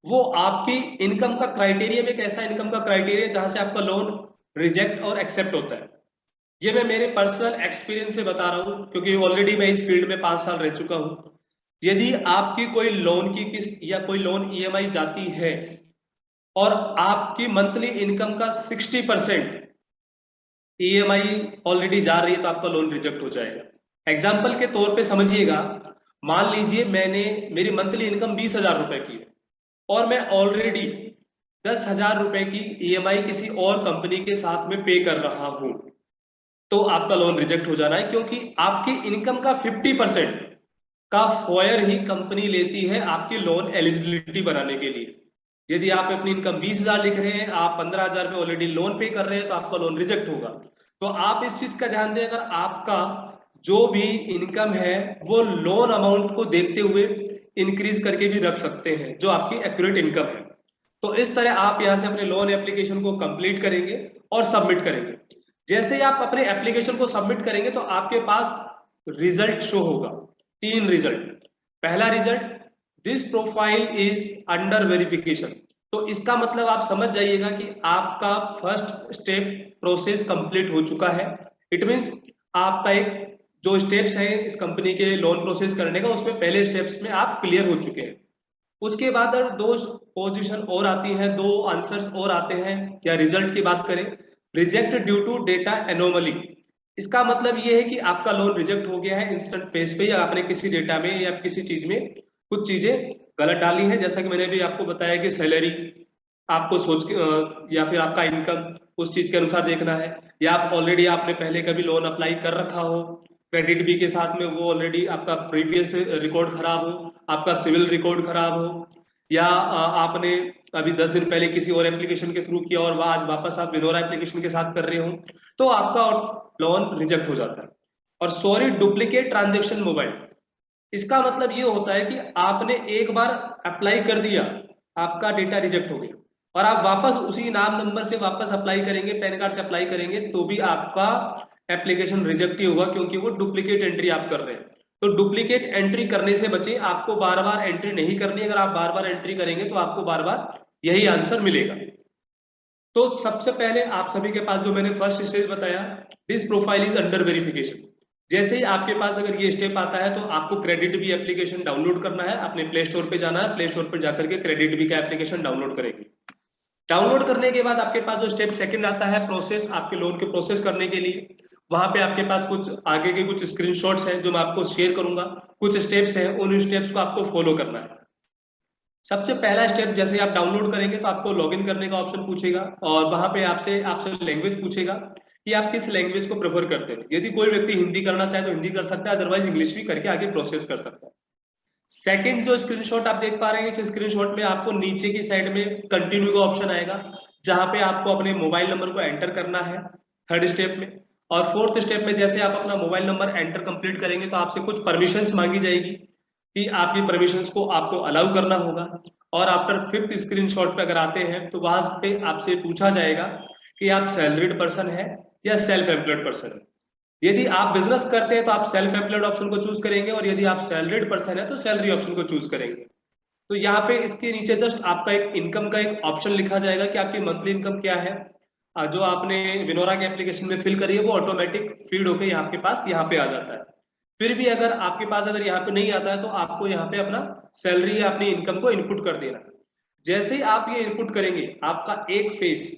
वो आपकी इनकम का क्राइटेरिया में एक ऐसा इनकम का क्राइटेरिया जहां से आपका लोन रिजेक्ट और एक्सेप्ट होता है। ये मैं मेरे पर्सनल एक्सपीरियंस से बता रहा हूँ, क्योंकि ऑलरेडी मैं इस फील्ड में 5 साल रह चुका हूँ। यदि आपकी कोई लोन की किस्त या कोई लोन ईएमआई जाती है और आपकी मंथली इनकम का 60% ईएमआई ऑलरेडी जा रही है, तो आपका लोन रिजेक्ट हो जाएगा। एग्जाम्पल के तौर पे समझिएगा, मान लीजिए मेरी मंथली इनकम 20,000 रुपए की है और मैं ऑलरेडी 10,000 रुपए की ईएमआई किसी और कंपनी के साथ में पे कर रहा हूं, तो आपका लोन रिजेक्ट हो जाना है, क्योंकि आपकी इनकम का 50% का फॉयर ही कंपनी लेती है आपकी लोन एलिजिबिलिटी बनाने के लिए। यदि आप अपनी इनकम 20,000 लिख रहे हैं, आप 15,000 रुपए ऑलरेडी लोन पे कर रहे हैं, तो आपका लोन रिजेक्ट होगा। तो आप इस चीज का ध्यान दें, अगर आपका जो भी इनकम है वो लोन अमाउंट को देखते हुए इंक्रीज करके भी रख सकते हैं, जो आपकी एक्यूरेट इनकम है। तो इस तरह आप यहाँ से अपने लोन एप्लीकेशन को कंप्लीट करेंगे और सबमिट करेंगे। जैसे ही आप अपने एप्लीकेशन को सबमिट करेंगे तो आपके पास रिजल्ट शो होगा, 3 रिजल्ट। पहला result, this profile is under verification. तो इसका मतलब आप समझ जाइएगा कि आपका फर्स्ट स्टेप प्रोसेस कंप्लीट हो चुका है। इट मींस आपका एक जो स्टेप्स है इस कंपनी के लोन प्रोसेस करने का, उसमें पहले स्टेप्स में आप क्लियर हो चुके हैं। उसके बाद अगर 2 पोजीशन और आती है, 2 आंसर्स और आते हैं, या रिजल्ट की बात करें, reject due to data anomaly. इसका मतलब ये है कि आपका लोन रिजेक्ट हो गया है इंस्टेंट पेज पे, या आपने किसी डेटा में या किसी चीज में कुछ चीजें गलत डाली है। जैसा कि मैंने भी आपको बताया कि सैलरी आपको सोच के या फिर आपका इनकम उस चीज के अनुसार देखना है, या आप ऑलरेडी आपने पहले कभी लोन अप्लाई कर रखा हो क्रेडिट बी के साथ में, वो ऑलरेडी आपका प्रीवियस रिकॉर्ड खराब हो, आपका सिविल रिकॉर्ड खराब हो, या आपने अभी 10 दिन पहले किसी और एप्लीकेशन के थ्रू किया और वह आज वापस आप विनोरा एप्लीकेशन के साथ कर रहे हो, तो आपका लोन रिजेक्ट हो जाता है। और सॉरी डुप्लीकेट ट्रांजेक्शन मोबाइल, इसका मतलब ये होता है कि आपने एक बार अप्लाई कर दिया, आपका डेटा रिजेक्ट हो गया, और आप वापस उसी नाम नंबर से वापस अप्लाई करेंगे, पैन कार्ड से अप्लाई करेंगे, तो भी आपका एप्लीकेशन रिजेक्ट ही होगा, क्योंकि वो डुप्लीकेट एंट्री आप कर रहे हैं। तो डुप्लीकेट एंट्री करने से बचे, आपको बार बार एंट्री नहीं करनी। अगर आप बार बार एंट्री करेंगे तो आपको बार बार यही आंसर मिलेगा। तो सबसे पहले आप सभी के पास जो मैंने फर्स्ट स्टेज बताया, this profile is under verification, जैसे ही आपके पास अगर ये स्टेप आता है तो आपको क्रेडिट बी एप्लीकेशन डाउनलोड करना है, अपने प्ले स्टोर पे जाना है, प्ले स्टोर पे जाकर के क्रेडिट बी का एप्लीकेशन डाउनलोड करेंगे। डाउनलोड करने के बाद आपके पास जो स्टेप सेकंड आता है प्रोसेस, आपके लोन के प्रोसेस करने के लिए, वहां पे आपके पास कुछ आगे के कुछ स्क्रीनशॉट्स हैं जो मैं आपको शेयर करूंगा, कुछ स्टेप्स हैं, उन स्टेप्स को आपको फॉलो करना है। सबसे पहला स्टेप, जैसे आप डाउनलोड करेंगे तो आपको लॉगिन करने का ऑप्शन पूछेगा, और वहां पे आपसे लैंग्वेज पूछेगा कि आप किस लैंग्वेज को प्रेफर करते हैं। यदि कोई व्यक्ति हिंदी करना चाहे तो हिंदी कर सकता है, अदरवाइज इंग्लिश भी करके आगे प्रोसेस कर सकता है। सेकंड जो स्क्रीनशॉट आप देख पा रहे हैं, इस स्क्रीनशॉट में आपको नीचे की साइड में कंटिन्यू का ऑप्शन आएगा, जहां पे आपको अपने मोबाइल नंबर को एंटर करना है थर्ड स्टेप में। और फोर्थ स्टेप में जैसे आप अपना मोबाइल नंबर एंटर कंप्लीट करेंगे तो आपसे कुछ परमिशंस मांगी जाएगी कि आपकी परमिशंस को आपको अलाउ करना होगा। और आफ्टर फिफ्थ स्क्रीनशॉट पे अगर आते हैं तो वहां पे आपसे पूछा जाएगा कि आप सैलरीड पर्सन है या सेल्फ एम्प्लॉयड पर्सन है। यदि आप बिजनेस करते हैं तो आप सेल्फ एम्प्लॉयड ऑप्शन को चूज करेंगे, और यदि आप सैलरीड पर्सन है तो सैलरी ऑप्शन को चूज करेंगे। तो यहाँ पे इसके नीचे जस्ट आपका एक इनकम का एक ऑप्शन लिखा जाएगा कि आपकी मंथली इनकम क्या है, जो आपने विनोरा के एप्लीकेशन में फिल करी है वो ऑटोमेटिक फीड होकर यहाँ के पास यहाँ पे आ जाता है। फिर भी अगर आपके पास अगर यहाँ पे नहीं आता है तो आपको यहाँ पे अपना सैलरी या अपनी इनकम को इनपुट कर देना है। जैसे ही आप ये इनपुट करेंगे आपका एक फेज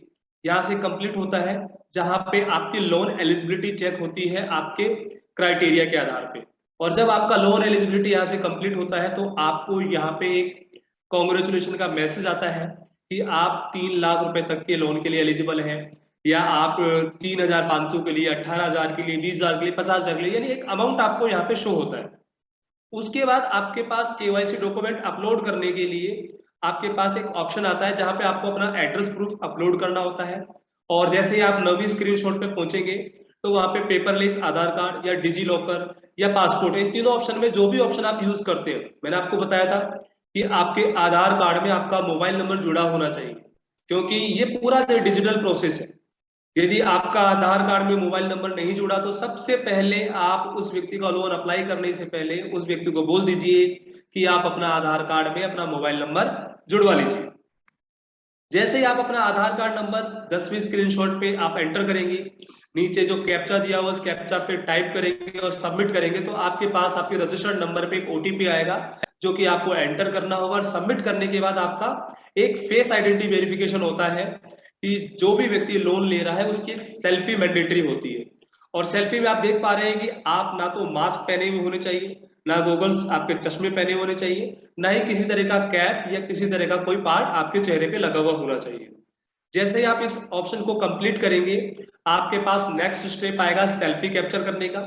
यहाँ से कंप्लीट होता है, जहां पे आपकी लोन एलिजिबिलिटी चेक होती है आपके क्राइटेरिया के आधार पे। और जब आपका लोन एलिजिबिलिटी यहाँ से कंप्लीट होता है तो आपको यहाँ पे एक कॉन्ग्रेचुलेशन का मैसेज आता है कि आप 3 लाख रुपए तक के लोन के लिए एलिजिबल हैं, या आप 3,500 के लिए, 18,000 के लिए, 20,000 के लिए, 50,000 के लिए, यानी एक अमाउंट आपको यहाँ पे शो होता है। उसके बाद आपके पास केवाईसी डॉक्यूमेंट अपलोड करने के लिए आपके पास एक ऑप्शन आता है, जहां पे आपको अपना एड्रेस प्रूफ अपलोड करना होता है। और जैसे ही आप नवी स्क्रीनशॉट पे पहुंचेंगे तो वहां पे पेपरलेस आधार कार्ड या डिजी लॉकर या पासपोर्ट, इन तीनों ऑप्शन में जो भी ऑप्शन आप यूज करते हैं, मैंने आपको बताया था कि आपके आधार कार्ड में आपका मोबाइल नंबर जुड़ा होना चाहिए, क्योंकि ये पूरा जो डिजिटल प्रोसेस है। यदि आपका आधार कार्ड में मोबाइल नंबर नहीं जुड़ा तो सबसे पहले आप उस व्यक्ति का लोन अप्लाई करने से पहले उस व्यक्ति को बोल दीजिए कि आप अपना आधार कार्ड में अपना मोबाइल नंबर जुड़वा लीजिए। जैसे ही आप अपना आधार कार्ड नंबर 10वीं स्क्रीनशॉट पे आप एंटर करेंगे, नीचे जो कैप्चा दिया हुआ उस कैप्चा पे टाइप करेंगे और सबमिट करेंगे तो आपके पास आपके रजिस्टर्ड नंबर पे एक ओटीपी आएगा जो कि आपको एंटर करना होगा। और सबमिट करने के बाद आपका एक फेस आइडेंटिटी वेरिफिकेशन होता है कि जो भी व्यक्ति लोन ले रहा है उसकी एक सेल्फी मैंडेटरी होती है। और सेल्फी में आप देख पा रहे हैं कि आप ना तो मास्क पहने हुए होने चाहिए, ना गॉगल्स आपके चश्मे पहने होने चाहिए, ना ही किसी तरह का कैप या किसी तरह का कोई पार्ट आपके चेहरे पे लगा हुआ होना चाहिए। जैसे ही आप इस ऑप्शन को कंप्लीट करेंगे आपके पास नेक्स्ट स्टेप आएगा सेल्फी कैप्चर करने का,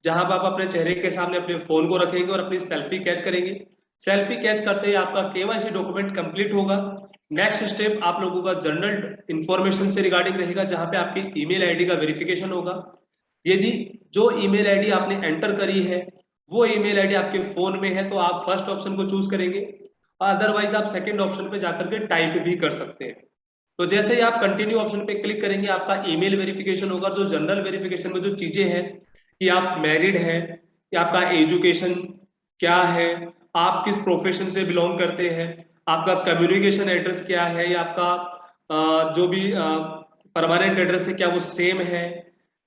जहां पर आप अपने चेहरे के सामने अपने फोन को रखेंगे और अपनी सेल्फी कैच करेंगे। सेल्फी कैच करते ही आपका केवाईसी डॉक्यूमेंट कंप्लीट होगा। नेक्स्ट स्टेप आप लोगों का जनरल इंफॉर्मेशन से रिगार्डिंग रहेगा, जहां पे आपकी ईमेल आईडी का वेरिफिकेशन होगा। यदि जो ईमेल आईडी आपने एंटर करी है वो ईमेल आईडी आपके फोन में है तो आप फर्स्ट ऑप्शन को चूज करेंगे, और अदरवाइज आप सेकंड ऑप्शन पे जाकर के टाइप भी कर सकते हैं। तो जैसे ही आप कंटिन्यू ऑप्शन पे क्लिक करेंगे आपका ईमेल वेरिफिकेशन होगा। जो जनरल वेरिफिकेशन में जो चीजें हैं कि आप मैरिड हैं या आपका एजुकेशन क्या है, आप किस प्रोफेशन से बिलोंग करते हैं, आपका कम्युनिकेशन एड्रेस क्या है, या आपका जो भी परमानेंट एड्रेस है क्या वो सेम है,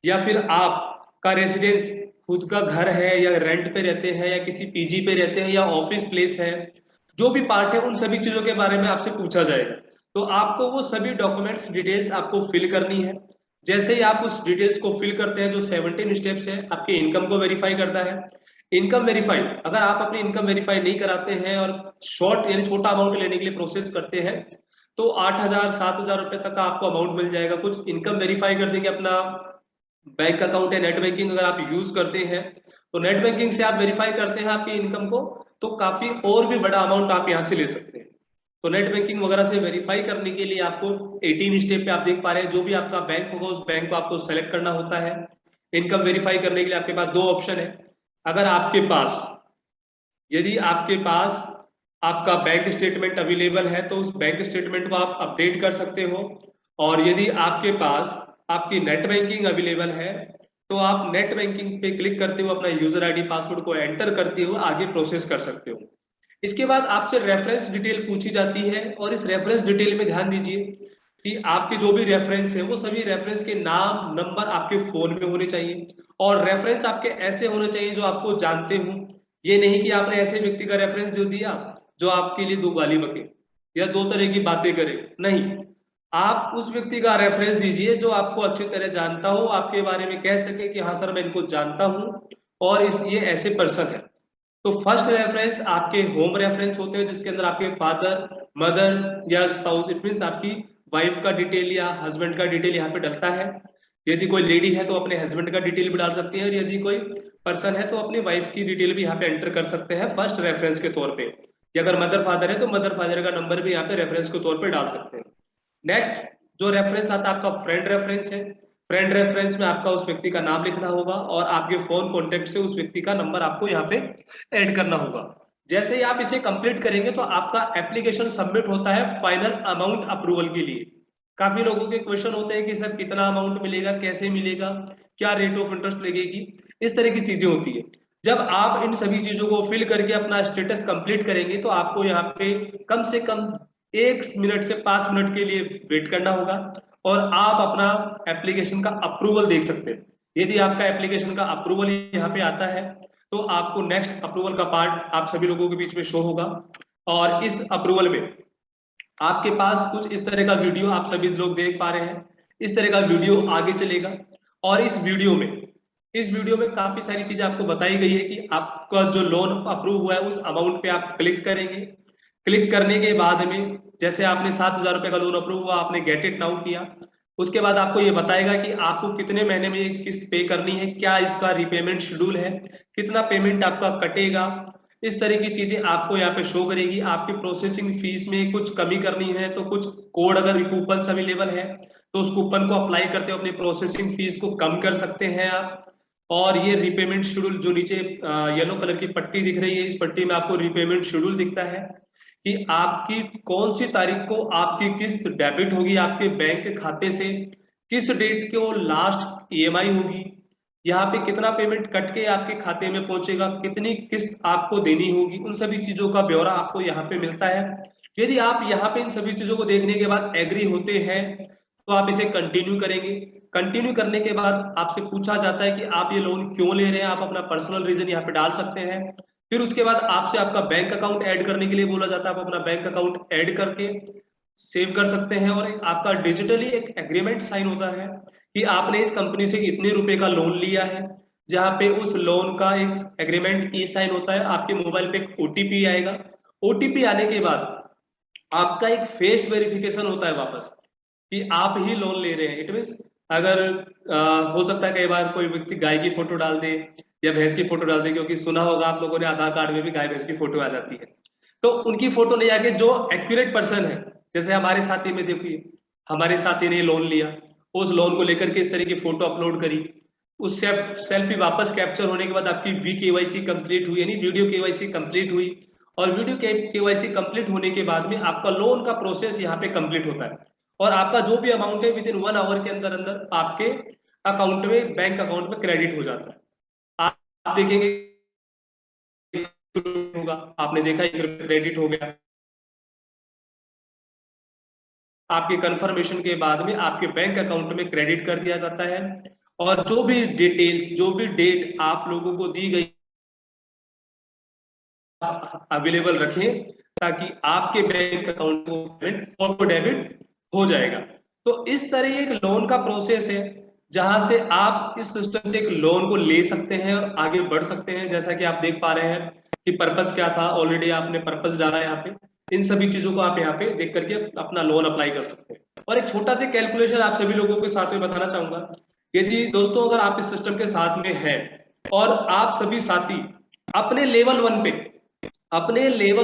या फिर आपका रेसिडेंस खुद का घर है या रेंट पे रहते हैं या किसी पीजी पे रहते हैं या ऑफिस प्लेस है, जो भी पार्ट है उन सभी चीजों के बारे में आपसे पूछा जाएगा। तो आपको वो सभी डॉक्यूमेंट्स डिटेल्स आपको फिल करनी है। जैसे ही आप उस डिटेल्स को फिल करते हैं, जो 17 स्टेप्स है आपके इनकम को वेरीफाई करता है। इनकम वेरीफाई, अगर आप अपनी इनकम वेरीफाई नहीं कराते हैं और शॉर्ट यानी छोटा अमाउंट लेने के लिए प्रोसेस करते हैं तो 8,000 7,000 रुपए तक का आपको अमाउंट मिल जाएगा। कुछ इनकम वेरीफाई कर देंगे अपना बैंक अकाउंट या नेट बैंकिंग अगर आप यूज करते हैं तो नेट बैंकिंग से आप वेरीफाई करते हैं आपकी इनकम को, तो काफी और भी बड़ा अमाउंट आप यहाँ से ले सकते हैं। तो नेट बैंकिंग वगैरह से वेरीफाई करने के लिए आपको 18 स्टेप पे आप देख पा रहे हैं, जो भी आपका बैंक होगा उस बैंक को आपको सेलेक्ट करना होता है। इनकम वेरीफाई करने के लिए आपके पास दो ऑप्शन है। अगर आपके पास यदि आपके पास आपका बैंक स्टेटमेंट अवेलेबल है तो उस बैंक स्टेटमेंट को आप अपडेट कर सकते हो, और यदि आपके पास आपकी नेट बैंकिंग अवेलेबल है तो आप नेट बैंकिंग पे क्लिक करते हुए अपना यूजर आईडी पासवर्ड को एंटर करते हुए आगे प्रोसेस कर सकते हो। इसके बाद आपसे रेफरेंस डिटेल पूछी जाती है, और इस रेफरेंस डिटेल में ध्यान दीजिए कि आपके जो भी रेफरेंस है वो सभी रेफरेंस के नाम नंबर आपके फोन में होने चाहिए, और रेफरेंस आपके ऐसे होने चाहिए जो आपको जानते हो। ये नहीं कि आपने ऐसे व्यक्ति का रेफरेंस जो दिया जो आपके लिए दो गाली बके या दो तरह की बातें करे, नहीं। आप उस व्यक्ति का रेफरेंस दीजिए जो आपको अच्छी तरह जानता हो, आपके बारे में कह सके कि हाँ सर मैं इनको जानता हूँ और ये ऐसे पर्सन है। तो फर्स्ट रेफरेंस आपके होम रेफरेंस होते हैं जिसके अंदर आपके फादर मदर या स्पाउस, इट मींस आपकी वाइफ का डिटेल या हस्बैंड का डिटेल यहाँ पे डलता है। यदि कोई लेडी है तो अपने हस्बैंड का डिटेल भी डाल सकती है, और यदि कोई पर्सन है तो अपनी वाइफ की डिटेल भी यहाँ पे एंटर कर सकते हैं फर्स्ट रेफरेंस के तौर पे। अगर मदर फादर है तो मदर फादर का नंबर भी यहाँ पे रेफरेंस के तौर पे डाल सकते हैं। नेक्स्ट जो रेफरेंस आता है आपका फ्रेंड रेफरेंस है। फ्रेंड रेफरेंस में आपका उस व्यक्ति का नाम लिखना होगा और आपके फोन कॉन्टेक्ट से उस व्यक्ति का नंबर आपको यहाँ पे ऐड करना होगा। जैसे ही आप इसे कंप्लीट करेंगे तो आपका एप्लीकेशन सबमिट होता है फाइनल अमाउंट अप्रूवल के लिए। काफी लोगों के क्वेश्चन होते हैं कि सर कितना अमाउंट मिलेगा, कैसे मिलेगा, क्या रेट ऑफ इंटरेस्ट लगेगी, इस तरह की चीजें होती है। जब आप इन सभी चीजों को फिल करके अपना स्टेटस कंप्लीट करेंगे तो आपको यहाँ पे कम से कम 1 मिनट से 5 मिनट के लिए वेट करना होगा, और आप अपना एप्लीकेशन का अप्रूवल देख सकते हैं। यदि आपका एप्लीकेशन का अप्रूवल यहाँ पे आता है तो आपको नेक्स्ट अप्रूवल का पार्ट आप सभी लोगों के बीच में शो होगा, और इस अप्रूवल में आपके पास कुछ इस तरह का वीडियो आप सभी लोग देख पा रहे हैं। इस तरह का वीडियो आगे चलेगा, और इस वीडियो में काफी सारी चीजें आपको बताई गई है कि आपका जो लोन अप्रूव हुआ है उस अमाउंट पे आप क्लिक करेंगे। क्लिक करने के बाद में जैसे आपने 7,000 रुपए का लोन अप्रूव हुआ, आपने गेट इट नाउ किया, उसके बाद आपको ये बताएगा कि आपको कितने महीने में ये किस्त पे करनी है, क्या इसका रिपेमेंट शेड्यूल है, कितना पेमेंट आपका कटेगा। इस तरह की चीजें आपको यहाँ पे शो करेगी। आपकी प्रोसेसिंग फीस में कुछ कमी करनी है तो कुछ कोड अगर कूपन अवेलेबल है तो उस कूपन को अप्लाई करते हो अपनी प्रोसेसिंग फीस को कम कर सकते हैं आप। और ये रिपेमेंट शेड्यूल जो नीचे येलो कलर की पट्टी दिख रही है, इस पट्टी में आपको रिपेमेंट शेड्यूल दिखता है। कि आपकी कौन सी तारीख को आपकी किस्त डेबिट होगी आपके बैंक के खाते से, किस डेट को लास्ट ईएमआई होगी, यहाँ पे कितना पेमेंट कट के आपके खाते में पहुंचेगा, कितनी किस्त आपको देनी होगी, उन सभी चीजों का ब्यौरा आपको यहाँ पे मिलता है। यदि आप यहाँ पे इन सभी चीजों को देखने के बाद एग्री होते हैं तो आप इसे कंटिन्यू करेंगे। कंटिन्यू करने के बाद आपसे पूछा जाता है कि आप ये लोन क्यों ले रहे हैं, आप अपना पर्सनल रीजन यहाँ पे डाल सकते हैं। फिर उसके बाद आपसे आपका बैंक अकाउंट ऐड करने के लिए बोला जाता है, आप अपना बैंक अकाउंट ऐड करके सेव कर सकते हैं और आपका डिजिटली एक एग्रीमेंट साइन होता है कि आपने इस कंपनी से इतने रुपए का लोन लिया है, जहां पे उस लोन का एक एग्रीमेंट ई साइन होता है। आपके मोबाइल पे एक ओटीपी आएगा, ओटीपी आने के बाद आपका एक फेस वेरिफिकेशन होता है वापस कि आप ही लोन ले रहे हैं। इट मीन्स अगर हो सकता है कई बार कोई व्यक्ति गाय की फोटो डाल दे या भैंस की फोटो डाल दे, क्योंकि सुना होगा आप लोगों ने आधार कार्ड में भी गाय भैंस की फोटो आ जाती है, तो उनकी फोटो नहीं आके जो एक्यूरेट पर्सन है, जैसे हमारे साथी में देखिए, हमारे साथी ने लोन लिया, उस लोन को लेकर के इस तरह की फोटो अपलोड करी, उस सेल्फी वापस कैप्चर होने के बाद आपकी VKYC कंप्लीट हुई, यानी वीडियो KYC कंप्लीट हुई, और वीडियो KYC कंप्लीट होने के बाद में आपका लोन का प्रोसेस यहाँ पे कंप्लीट होता है और आपका जो भी अमाउंट है विदिन 1 आवर के अंदर अंदर आपके अकाउंट में, बैंक अकाउंट में क्रेडिट हो जाता है। आप देखेंगे होगा, आपने देखा क्रेडिट हो गया, आपके कंफर्मेशन के बाद में आपके बैंक अकाउंट में क्रेडिट कर दिया जाता है और जो भी डिटेल्स, जो भी डेट आप लोगों को दी गई अवेलेबल रखें ताकि आपके बैंक अकाउंट को पेमेंट ऑटो डेबिट हो जाएगा। तो इस तरह एक लोन का प्रोसेस है जहां से आप इस सिस्टम से एक लोन को ले सकते हैं और आगे बढ़ सकते हैं। जैसा कि आप देख पा रहे हैं कि पर्पस क्या था, ऑलरेडी आपने पर्पस डाला है यहाँ पे, इन सभी चीजों को आप यहाँ पे देख करके अपना लोन अप्लाई कर सकते हैं। और एक छोटा सा कैलकुलेशन आप सभी लोगों के साथ में बताना चाहूंगा। यदि दोस्तों अगर आप इस सिस्टम के साथ में हैं और आप सभी साथी अपने लेवल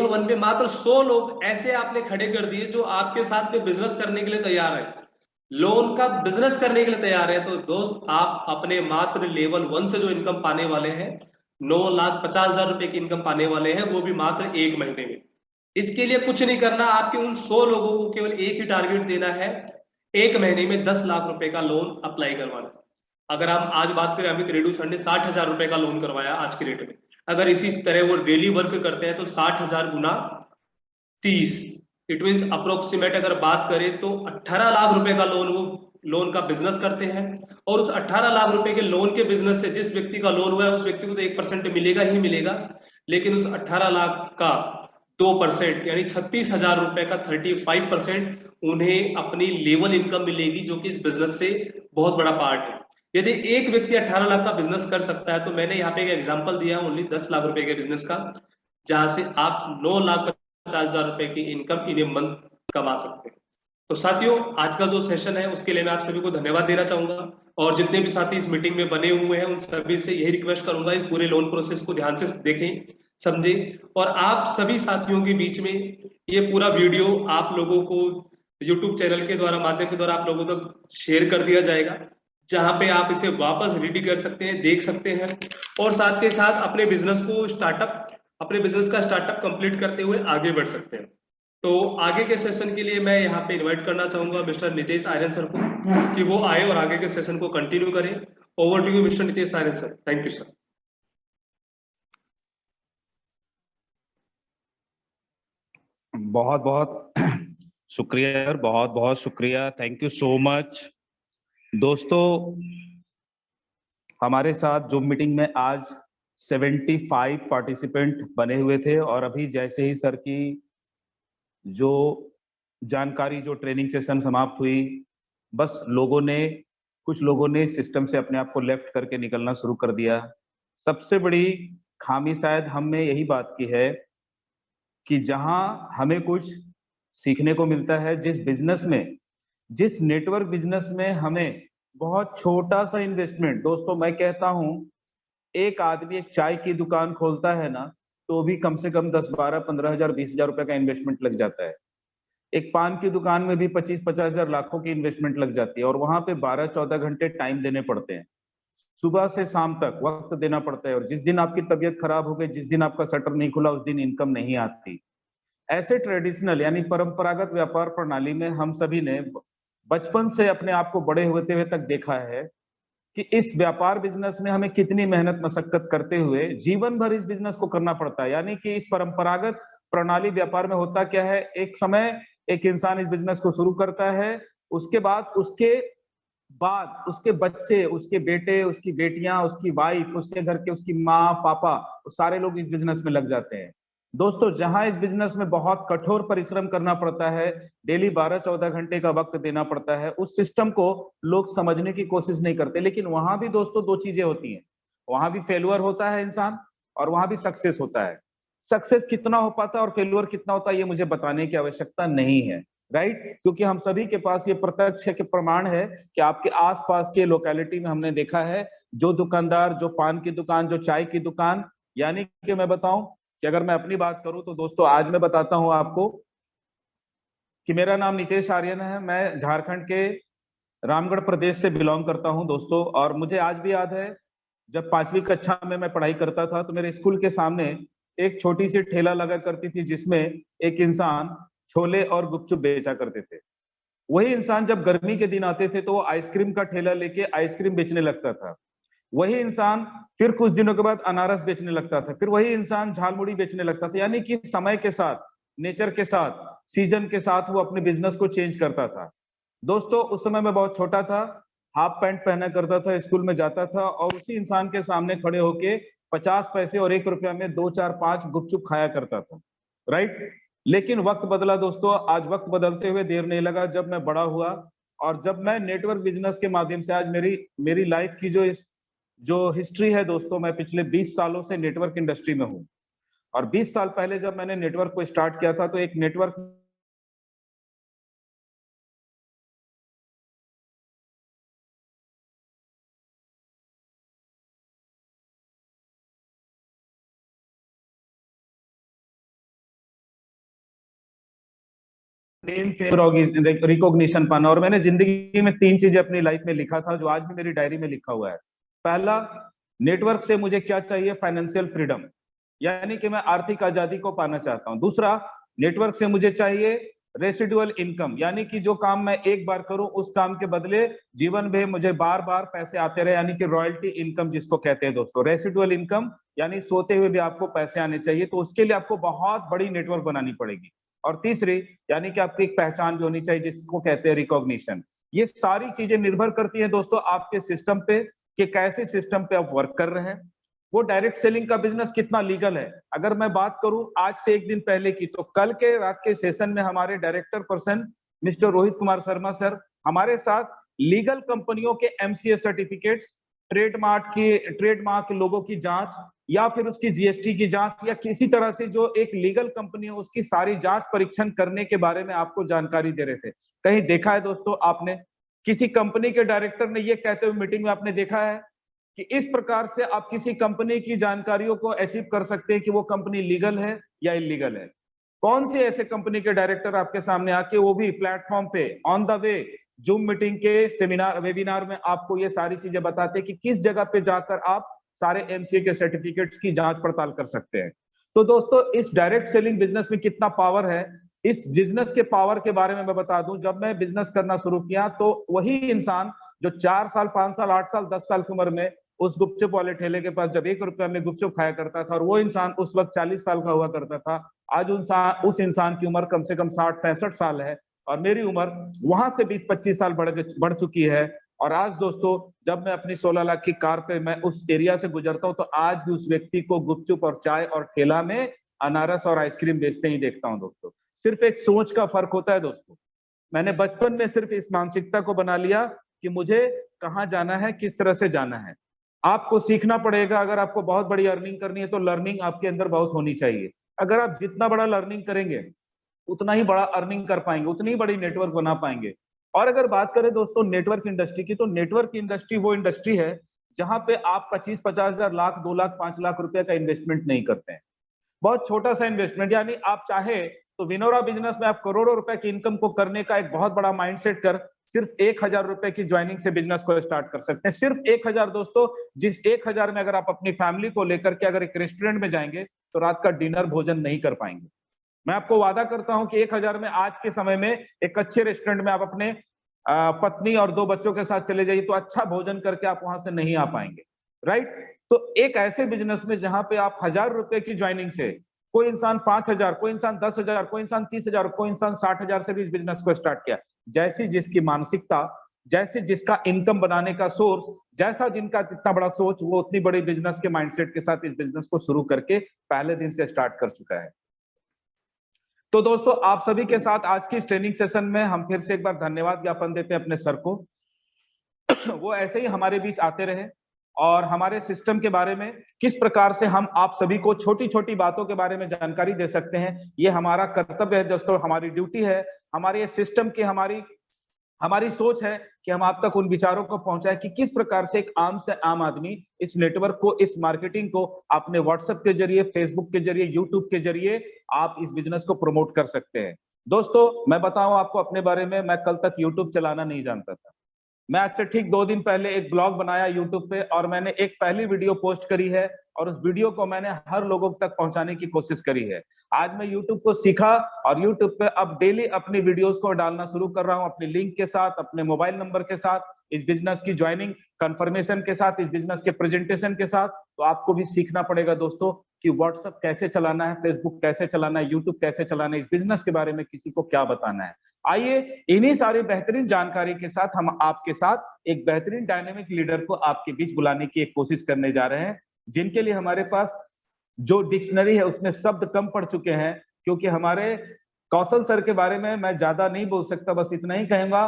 वन पे मात्र 100 लोग ऐसे आपने खड़े कर दिए जो आपके साथ में बिजनेस करने के लिए तैयार है, लोन का बिजनेस करने के लिए तैयार है, तो दोस्त आप अपने मात्र लेवल 1 से जो इनकम पाने वाले हैं, 9,50,000 रुपए की इनकम पाने वाले हैं, वो भी मात्र 1 महीने में। इसके लिए कुछ नहीं करना, आपके उन 100 लोगों को केवल एक ही टारगेट देना है, 1 महीने में 10 लाख रुपए का लोन अप्लाई करवाना। अगर हम आज बात करें, अमित रेड्डी सर ने 60,000 रुपए का लोन करवाया आज के रेट में, अगर इसी तरह वो डेली वर्क करते हैं तो 60,000 गुना 30, इट मीन अप्रोक्सीमेट अगर बात करें तो 18 लाख रुपए का लोन वो लोन का बिजनेस करते हैं। और उस 18 लाख रुपए के लोन के बिजनेस से जिस व्यक्ति का लोन हुआ है उस व्यक्ति को तो 1% मिलेगा ही मिलेगा, लेकिन उस 18 लाख का 2% यानी 36,000 रुपए का 35% उन्हें अपनी लेवल इनकम मिलेगी, जो कि इस बिजनेस से बहुत बड़ा पार्ट है। यदि एक व्यक्ति 18 लाख का बिजनेस कर सकता है, तो मैंने यहाँ पे एक एग्जांपल दिया ओनली 10 लाख रुपए के बिजनेस का, जहां से आप 9,50,000 रुपए की इनकम इन ए मंथ कमा सकते हैं। तो साथियों, आज का जो सेशन है उसके लिए मैं आप सभी को धन्यवाद देना चाहूंगा, और जितने भी साथी इस मीटिंग में बने हुए हैं उन सभी से यही रिक्वेस्ट करूंगा, इस पूरे लोन प्रोसेस को ध्यान से देखें, समझें, और आप सभी साथियों के बीच में ये पूरा वीडियो आप लोगों को यूट्यूब चैनल के द्वारा, माध्यम के द्वारा आप लोगों तक शेयर कर दिया जाएगा, जहां पे आप इसे वापस रेडी कर सकते हैं, देख सकते हैं, और साथ के साथ अपने बिजनेस का स्टार्टअप कंप्लीट करते हुए आगे बढ़ सकते हैं। तो आगे के सेशन के लिए मैं यहाँ पे इनवाइट करना चाहूंगा मिस्टर नितेश आर्यन सर को कि वो आए और आगे के सेशन को कंटिन्यू करें। Over to you mister Nitesh Aryan sir. Thank you sir. बहुत बहुत शुक्रिया सर, बहुत बहुत शुक्रिया, थैंक यू सो मच। दोस्तों, हमारे साथ जूम मीटिंग में आज 75 पार्टिसिपेंट बने हुए थे, और अभी जैसे ही सर की जो जानकारी, जो ट्रेनिंग सेशन समाप्त हुई, बस कुछ लोगों ने सिस्टम से अपने आप को लेफ्ट करके निकलना शुरू कर दिया। सबसे बड़ी खामी शायद हमने यही बात की है कि जहां हमें कुछ सीखने को मिलता है, जिस नेटवर्क बिजनेस में हमें बहुत छोटा सा इन्वेस्टमेंट, दोस्तों मैं कहता हूं एक आदमी एक चाय की दुकान खोलता है ना, तो भी कम से कम 10, 12, 15,000, 20,000 रुपए का इन्वेस्टमेंट लग जाता है। एक पान की दुकान में भी 25, 50,000, लाखों की इन्वेस्टमेंट लग जाती है, और वहां पे 12, 14 घंटे टाइम देने पड़ते हैं, सुबह से शाम तक वक्त देना पड़ता है, और जिस दिन आपकी तबीयत खराब हो गई, जिस दिन आपका शटर नहीं खुला, उस दिन इनकम नहीं आती। ऐसे ट्रेडिशनल यानी परंपरागत व्यापार प्रणाली में हम सभी ने बचपन से अपने आप को बड़े होते हुए तक देखा है कि इस व्यापार बिजनेस में हमें कितनी मेहनत मशक्कत करते हुए जीवन भर इस बिजनेस को करना पड़ता है। यानी कि इस परंपरागत प्रणाली व्यापार में होता क्या है, एक समय एक इंसान इस बिजनेस को शुरू करता है, उसके बाद उसके बच्चे, उसके बेटे, उसकी बेटियां, उसकी वाइफ, उसके घर के उसकी माँ पापा, सारे लोग इस बिजनेस में लग जाते हैं। दोस्तों, जहां इस बिजनेस में बहुत कठोर परिश्रम करना पड़ता है, डेली 12-14 घंटे का वक्त देना पड़ता है, उस सिस्टम को लोग समझने की कोशिश नहीं करते। लेकिन वहां भी दोस्तों दो चीजें होती हैं, वहां भी फेल्यूर होता है इंसान और वहां भी सक्सेस होता है। सक्सेस कितना हो पाता है और फेल्यूर कितना होता है ये मुझे बताने की आवश्यकता नहीं है, राइट? क्योंकि हम सभी के पास ये प्रत्यक्ष के प्रमाण है कि आपके आसपास के लोकेलिटी में हमने देखा है, जो दुकानदार, जो पान की दुकान, जो चाय की दुकान, यानी कि मैं बताऊं कि अगर मैं अपनी बात करूं तो दोस्तों आज मैं बताता हूं आपको कि मेरा नाम नितेश आर्यन है। मैं झारखंड के रामगढ़ प्रदेश से बिलोंग करता हूं दोस्तों। और मुझे आज भी याद है, जब 5वीं कक्षा में मैं पढ़ाई करता था तो मेरे स्कूल के सामने एक छोटी सी ठेला लगा करती थी, जिसमें एक इंसान छोले और गुपचुप बेचा करते थे। वही इंसान जब गर्मी के दिन आते थे तो वो आइसक्रीम का ठेला लेके आइसक्रीम बेचने लगता था। वही इंसान फिर कुछ दिनों के बाद अनारस बेचने लगता था, फिर वही इंसान झालमुड़ी बेचने लगता था। यानी कि समय के साथ, नेचर के साथ, सीजन के साथ वो अपने बिजनेस को चेंज करता था। दोस्तों, उस समय मैं बहुत छोटा था, हाफ पैंट पहना करता था, स्कूल में जाता था और उसी इंसान के सामने खड़े होके 50 पैसे और 1 रुपया में 2, 4, 5 गुपचुप खाया करता था, राइट? लेकिन वक्त बदला दोस्तों। आज वक्त बदलते हुए देर नहीं लगा, जब मैं बड़ा हुआ और जब मैं नेटवर्क बिजनेस के माध्यम से आज मेरी लाइफ की जो हिस्ट्री है दोस्तों, मैं पिछले 20 सालों से नेटवर्क इंडस्ट्री में हूं। और 20 साल पहले जब मैंने नेटवर्क को स्टार्ट किया था तो एक नेटवर्क नेम फेम रिकॉग्निशन पाना। और मैंने जिंदगी में 3 चीजें अपनी लाइफ में लिखा था जो आज भी मेरी डायरी में लिखा हुआ है। पहला, नेटवर्क से मुझे क्या चाहिए? फाइनेंशियल फ्रीडम, यानी कि मैं आर्थिक आजादी को पाना चाहता हूं। दूसरा, नेटवर्क से मुझे चाहिए रेसिडुअल इनकम, यानी कि जो काम मैं एक बार करूं उस काम के बदले जीवन में मुझे बार बार पैसे आते रहे, यानी कि रॉयल्टी इनकम जिसको कहते हैं दोस्तों। रेसिडुअल इनकम यानी सोते हुए भी आपको पैसे आने चाहिए, तो उसके लिए आपको बहुत बड़ी नेटवर्क बनानी पड़ेगी। और तीसरी, यानी कि आपकी एक पहचान भी होनी चाहिए जिसको कहते हैं रिकॉग्निशन। ये सारी चीजें निर्भर करती है दोस्तों आपके सिस्टम पे, कि कैसे सिस्टम पे आप वर्क कर रहे हैं। वो डायरेक्ट सेलिंग का बिजनेस कितना लीगल है। अगर मैं बात करूं आज से एक दिन पहले की, तो कल के रात के सेशन में हमारे director person mister Rohit Kumar Sharma sir हमारे साथ लीगल कंपनियों के एमसीए सर्टिफिकेट्स, ट्रेडमार्क लोगों की जांच, या फिर उसकी जीएसटी की जांच, या किसी तरह से जो एक लीगल कंपनी है उसकी सारी जांच परीक्षण करने के बारे में आपको जानकारी दे रहे थे। कहीं देखा है दोस्तों आपने किसी कंपनी के डायरेक्टर ने ये कहते हुए मीटिंग में आपने देखा है कि इस प्रकार से आप किसी कंपनी की जानकारियों को अचीव कर सकते हैं कि वो कंपनी लीगल है या इलीगल है? कौन से ऐसे कंपनी के डायरेक्टर आपके सामने आके, वो भी प्लेटफॉर्म पे on the way zoom meeting के सेमिनार वेबिनार में आपको ये सारी चीजें बताते हैं कि किस जगह पे जाकर आप सारे एमसीए के सर्टिफिकेट्स की जांच पड़ताल कर सकते हैं? तो दोस्तों, इस डायरेक्ट सेलिंग बिजनेस में कितना पावर है, इस बिजनेस के पावर के बारे में मैं बता दूं। जब मैं बिजनेस करना शुरू किया तो वही इंसान जो 4 साल, 5 साल, 8 साल, 10 साल की उम्र में उस गुपचुप वाले ठेले के पास जब 1 रुपया में गुपचुप खाया करता था, और वो इंसान उस वक्त 40 साल का हुआ करता था, आज उस इंसान की उम्र कम से कम 60-65 साल है और मेरी उम्र वहां से 20-25 साल बढ़ चुकी है। और आज दोस्तों, जब मैं अपनी 16 लाख की कार पे मैं उस एरिया से गुजरता हूं तो आज भी उस व्यक्ति को गुपचुप और चाय और ठेला में अनारस और आइसक्रीम बेचते ही देखता हूं दोस्तों। सिर्फ एक सोच का फर्क होता है दोस्तों। मैंने बचपन में सिर्फ इस मानसिकता को बना लिया कि मुझे कहाँ जाना है, किस तरह से जाना है। आपको सीखना पड़ेगा। अगर आपको बहुत बड़ी अर्निंग करनी है तो लर्निंग आपके अंदर बहुत होनी चाहिए। अगर आप जितना बड़ा लर्निंग करेंगे उतना ही बड़ा अर्निंग कर पाएंगे, उतनी ही बड़ी नेटवर्क बना पाएंगे। और अगर बात करें दोस्तों नेटवर्क इंडस्ट्री की, तो नेटवर्क इंडस्ट्री वो इंडस्ट्री है जहां पे आप 25-50 हजार, लाख, 2 लाख, 5 लाख रुपए का इन्वेस्टमेंट नहीं करते हैं। बहुत छोटा सा इन्वेस्टमेंट, यानी आप चाहे तो विनोरा बिजनेस में आप करोड़ों रुपए की इनकम को करने का एक बहुत बड़ा माइंडसेट कर सिर्फ 1,000 रुपए की ज्वाइनिंग से बिजनेस को स्टार्ट कर सकते हैं। सिर्फ 1,000 दोस्तों, जिस 1,000 में अगर आप अपनी फैमिली को लेकर के अगर एक रेस्टोरेंट में जाएंगे तो रात का डिनर भोजन नहीं कर पाएंगे। मैं आपको वादा करता हूं कि 1000 में आज के समय में एक अच्छे रेस्टोरेंट में आप अपने पत्नी और 2 बच्चों के साथ चले जाइए तो अच्छा भोजन करके आप वहां से नहीं आ पाएंगे, राइट? तो एक ऐसे बिजनेस में जहां पे आप 1000 रुपए की ज्वाइनिंग से, कोई इंसान 5000, कोई इंसान 10,000, कोई इंसान 30,000, कोई इंसान 60,000 से भी इस बिजनेस को स्टार्ट किया। जैसी जिसकी मानसिकता, जैसे जिसका इनकम बनाने का सोर्स, जैसा जिनका कितना बड़ा सोच, वो उतनी बड़ी बिजनेस के माइंडसेट के साथ इस बिजनेस को शुरू करके पहले दिन से स्टार्ट कर चुका है। तो दोस्तों, आप सभी के साथ आज की इस ट्रेनिंग सेशन में हम फिर से एक बार धन्यवाद ज्ञापन देते हैं अपने सर को। वो ऐसे ही हमारे बीच आते रहे और हमारे सिस्टम के बारे में किस प्रकार से हम आप सभी को छोटी छोटी बातों के बारे में जानकारी दे सकते हैं, ये हमारा कर्तव्य है दोस्तों, हमारी ड्यूटी है, हमारे सिस्टम की हमारी सोच है कि हम आप तक उन विचारों को पहुंचाए कि किस प्रकार से एक आम से आम आदमी इस नेटवर्क को, इस मार्केटिंग को अपने व्हाट्सएप के जरिए, फेसबुक के जरिए, यूट्यूब के जरिए आप इस बिजनेस को प्रमोट कर सकते हैं। दोस्तों, मैं बताऊं आपको अपने बारे में, मैं कल तक यूट्यूब चलाना नहीं जानता था। मैं आज से ठीक 2 दिन पहले एक ब्लॉग बनाया यूट्यूब पे और मैंने एक पहली वीडियो पोस्ट करी है और उस वीडियो को मैंने हर लोगों तक पहुंचाने की कोशिश करी है। आज मैं यूट्यूब को सीखा और यूट्यूब पे अब डेली अपनी वीडियोस को डालना शुरू कर रहा हूं, अपनी लिंक के साथ, अपने मोबाइल नंबर के साथ, इस बिजनेस की ज्वाइनिंग कंफर्मेशन के साथ, इस बिजनेस के प्रेजेंटेशन के साथ। तो आपको भी सीखना पड़ेगा दोस्तों कि व्हाट्सएप कैसे चलाना है, फेसबुक कैसे चलाना है, यूट्यूब कैसे चलाना है, इस बिजनेस के बारे में किसी को क्या बताना है। आइए इन्हीं सारी बेहतरीन जानकारी के साथ हम आपके साथ एक बेहतरीन डायनेमिक लीडर को आपके बीच बुलाने की एक कोशिश करने जा रहे हैं, जिनके लिए हमारे पास जो डिक्शनरी है उसमें शब्द कम पड़ चुके हैं, क्योंकि हमारे कौशल सर के बारे में मैं ज्यादा नहीं बोल सकता, बस इतना ही कहूंगा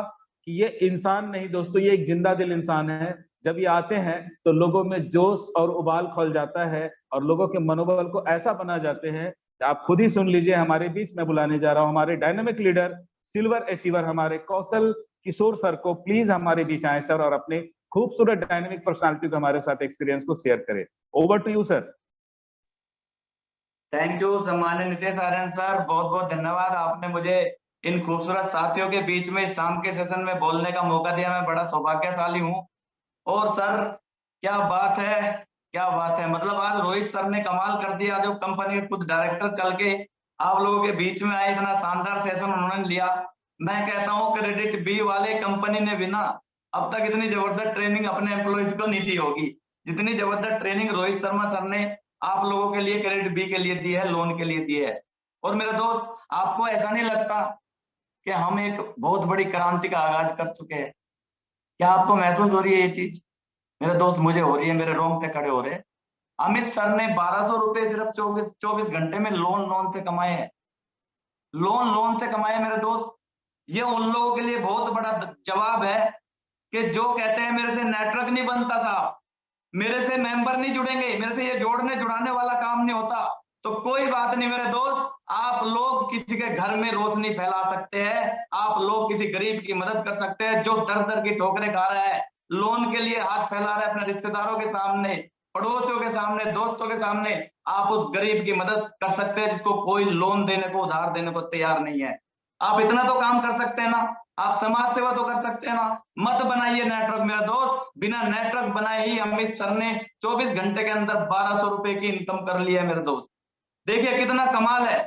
कि ये इंसान नहीं दोस्तों, ये एक जिंदा दिल इंसान है। जब ये आते हैं तो लोगों में जोश और उबाल खोल जाता है और लोगों के मनोबल को ऐसा बना जाते हैं। आप खुद ही सुन लीजिए, हमारे बीच में बुलाने जा रहा हूं हमारे डायनेमिक लीडर, सिल्वर अचीवर, हमारे कौशल किशोर सर को। प्लीज हमारे बीच आए सर और अपने खूबसूरत डायनेमिक पर्सनालिटी को हमारे साथ एक्सपीरियंस को शेयर करें। Over to you sir. Thank you सम्मानित नितेश आर्यन सर, बहुत बहुत धन्यवाद। आपने मुझे इन खूबसूरत साथियों के बीच में शाम के सेशन में बोलने का मौका दिया, मैं बड़ा सौभाग्यशाली हूँ। और सर क्या बात है, क्या बात है, मतलब आज रोहित सर ने कमाल कर दिया। जो कंपनी के कुछ डायरेक्टर चल के आप लोगों के बीच में आए, इतना शानदार सेशन उन्होंने लिया। मैं कहता हूँ क्रेडिट बी वाले कंपनी ने भी ना अब तक इतनी जबरदस्त ट्रेनिंग अपने एम्प्लॉइज को नहीं दी होगी, जितनी जबरदस्त ट्रेनिंग रोहित शर्मा सर ने आप लोगों के लिए क्रेडिट बी के लिए दी है, लोन के लिए दी है। और मेरे दोस्त, आपको ऐसा नहीं लगता कि हम एक बहुत बड़ी क्रांति का आगाज कर चुके हैं? क्या आपको महसूस हो रही है ये चीज? मेरे दोस्त, मुझे हो रही है, मेरे रोंगटे खड़े हो रहे हैं। अमित सर ने 1200 रुपए सिर्फ 24 घंटे में लोन से कमाए हैं। लोन से कमाए मेरे दोस्त। ये उन लोगों के लिए बहुत बड़ा जवाब है कि जो कहते हैं मेरे से नेटवर्क नहीं बनता साहब, मेरे से मेंबर नहीं जुड़ेंगे, मेरे से ये जोड़ने जुड़ाने वाला काम नहीं होता। तो कोई बात नहीं मेरे दोस्त, आप लोग किसी के घर में रोशनी फैला सकते हैं, आप लोग किसी गरीब की मदद कर सकते हैं जो दर दर की ठोकरें खा रहा है, लोन के लिए हाथ फैला रहा है अपने रिश्तेदारों के सामने, पड़ोसियों के सामने, दोस्तों के सामने। आप उस गरीब की मदद कर सकते हैं जिसको कोई लोन देने को, उधार देने को तैयार नहीं है। आप इतना तो काम कर सकते हैं ना, आप समाज सेवा तो कर सकते हैं ना। मत बनाइए नेटवर्क मेरा दोस्त, बिना नेटवर्क बनाए ही अमित सर ने 24 घंटे के अंदर 1200 रुपए की इनकम कर ली है मेरे दोस्त। देखिए कितना कमाल है।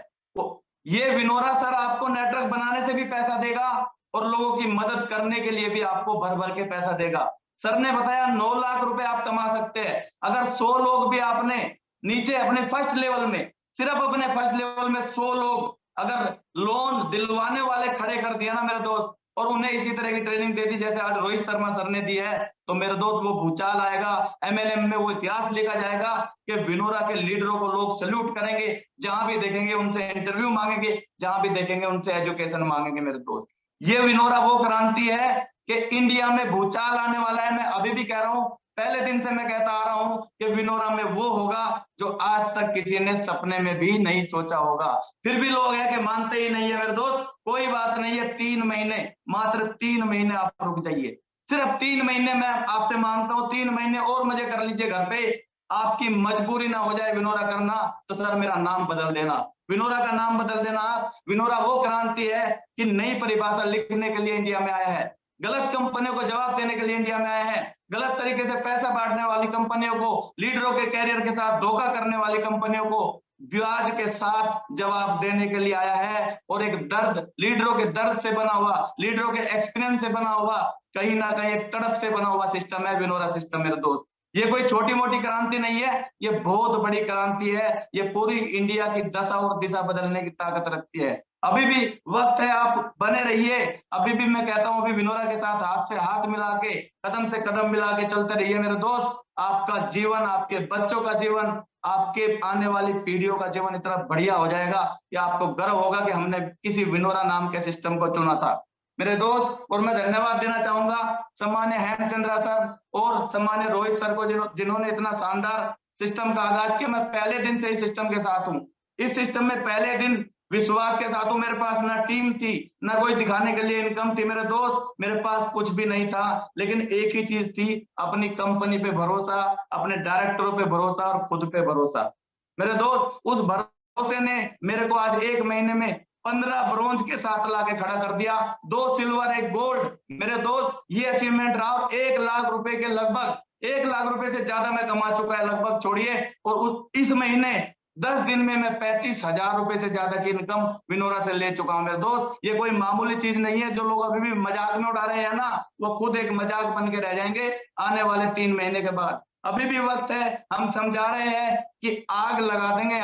ये विनोरा सर आपको नेटवर्क बनाने से भी पैसा देगा और लोगों की मदद करने के लिए भी आपको भर भर के पैसा देगा। सर ने बताया 9 लाख रुपए आप कमा सकते हैं अगर 100 लोग भी आपने नीचे अपने फर्स्ट लेवल में, सिर्फ अपने फर्स्ट लेवल में 100 लोग अगर लोन दिलवाने वाले खड़े कर दिया ना मेरे दोस्त, और उन्हें इसी तरह की ट्रेनिंग दे दी जैसे आज रोहित शर्मा सर ने दी है, तो मेरे दोस्त वो भूचाल आएगा। एमएलएम में वो इतिहास लिखा जाएगा कि विनोरा के लीडरों को लोग सल्यूट करेंगे, जहां भी देखेंगे उनसे इंटरव्यू मांगेंगे, जहां भी देखेंगे उनसे एजुकेशन मांगेंगे मेरे दोस्त। ये विनोरा वो क्रांति है कि इंडिया में भूचाल आने वाला है। मैं अभी भी कह रहा हूं, पहले दिन से मैं कहता आ रहा हूं कि विनोरा में वो होगा जो आज तक किसी ने सपने में भी नहीं सोचा होगा। फिर भी लोग हैं कि मानते ही नहीं है मेरे दोस्त। कोई बात नहीं है, 3 महीने, मात्र 3 महीने आप रुक जाइए, सिर्फ 3 महीने मैं आपसे मांगता हूं, 3 महीने और मजे कर लीजिए घर पे। आपकी मजबूरी ना हो जाए विनोरा करना, तो सर मेरा नाम बदल देना, विनोरा का नाम बदल देना आप। विनोरा वो क्रांति है कि नई परिभाषा लिखने के लिए इंडिया में आया है, गलत कंपनियों को जवाब देने के लिए इंडिया में आया है, गलत तरीके से पैसा बांटने वाली कंपनियों को, लीडरों के कैरियर के साथ धोखा करने वाली कंपनियों को ब्याज के साथ जवाब देने के लिए आया है। और एक दर्द, लीडरों के दर्द से बना हुआ, लीडरों के एक्सपीरियंस से बना हुआ, कहीं ना कहीं एक तड़प से बना हुआ सिस्टम है विनोरा सिस्टम मेरे दोस्त। ये कोई छोटी मोटी क्रांति नहीं है, ये बहुत बड़ी क्रांति है। ये पूरी इंडिया की दशा और दिशा बदलने की ताकत रखती है। अभी भी वक्त है, आप बने रहिए। अभी भी मैं कहता हूं, अभी विनोरा के साथ हाथ से हाथ मिला के, कदम से कदम मिला के चलते रहिए मेरे दोस्त। आपका जीवन, आपके बच्चों का जीवन, आपके आने वाली पीढ़ियों का जीवन इतना बढ़िया हो जाएगा कि आपको गर्व होगा कि हमने किसी विनोरा नाम के सिस्टम को चुना था मेरे दोस्त। और मैं धन्यवाद देना चाहूंगा सम्मान्य हेमचंद्रा सर और सम्मान्य रोहित सर को, जिन्होंने इतना शानदार सिस्टम का आगाज किया। मैं पहले दिन से इस सिस्टम के साथ हूँ, इस सिस्टम में पहले दिन विश्वास के साथ हूं। मेरे पास ना टीम थी, ना कोई दिखाने के लिए इनकम थी मेरे दोस्त, मेरे पास कुछ भी नहीं था, लेकिन एक ही चीज थी, अपनी कंपनी पे भरोसा, अपने डायरेक्टरों पे भरोसा और खुद पे भरोसा मेरे दोस्त। उस भरोसे ने मेरे को आज 1 महीने में 15 ब्रोंज के साथ लाके खड़ा कर दिया, 2 सिल्वर 1 गोल्ड मेरे दोस्त। ये अचीवमेंट रहा, 1 लाख रुपए के लगभग, 1 लाख रुपए से ज्यादा मैं कमा चुका है लगभग, छोड़िए। और इस महीने 10 दिन में मैं 35,000 रुपए से ज्यादा की इनकम विनोरा से ले चुका हूं मेरे दोस्त। ये कोई मामूली चीज नहीं है। जो लोग अभी भी मजाक में उड़ा रहे हैं ना, वो खुद एक मजाक बन के रह जाएंगे आने वाले 3 महीने के बाद। अभी भी वक्त है, हम समझा रहे हैं कि आग लगा देंगे,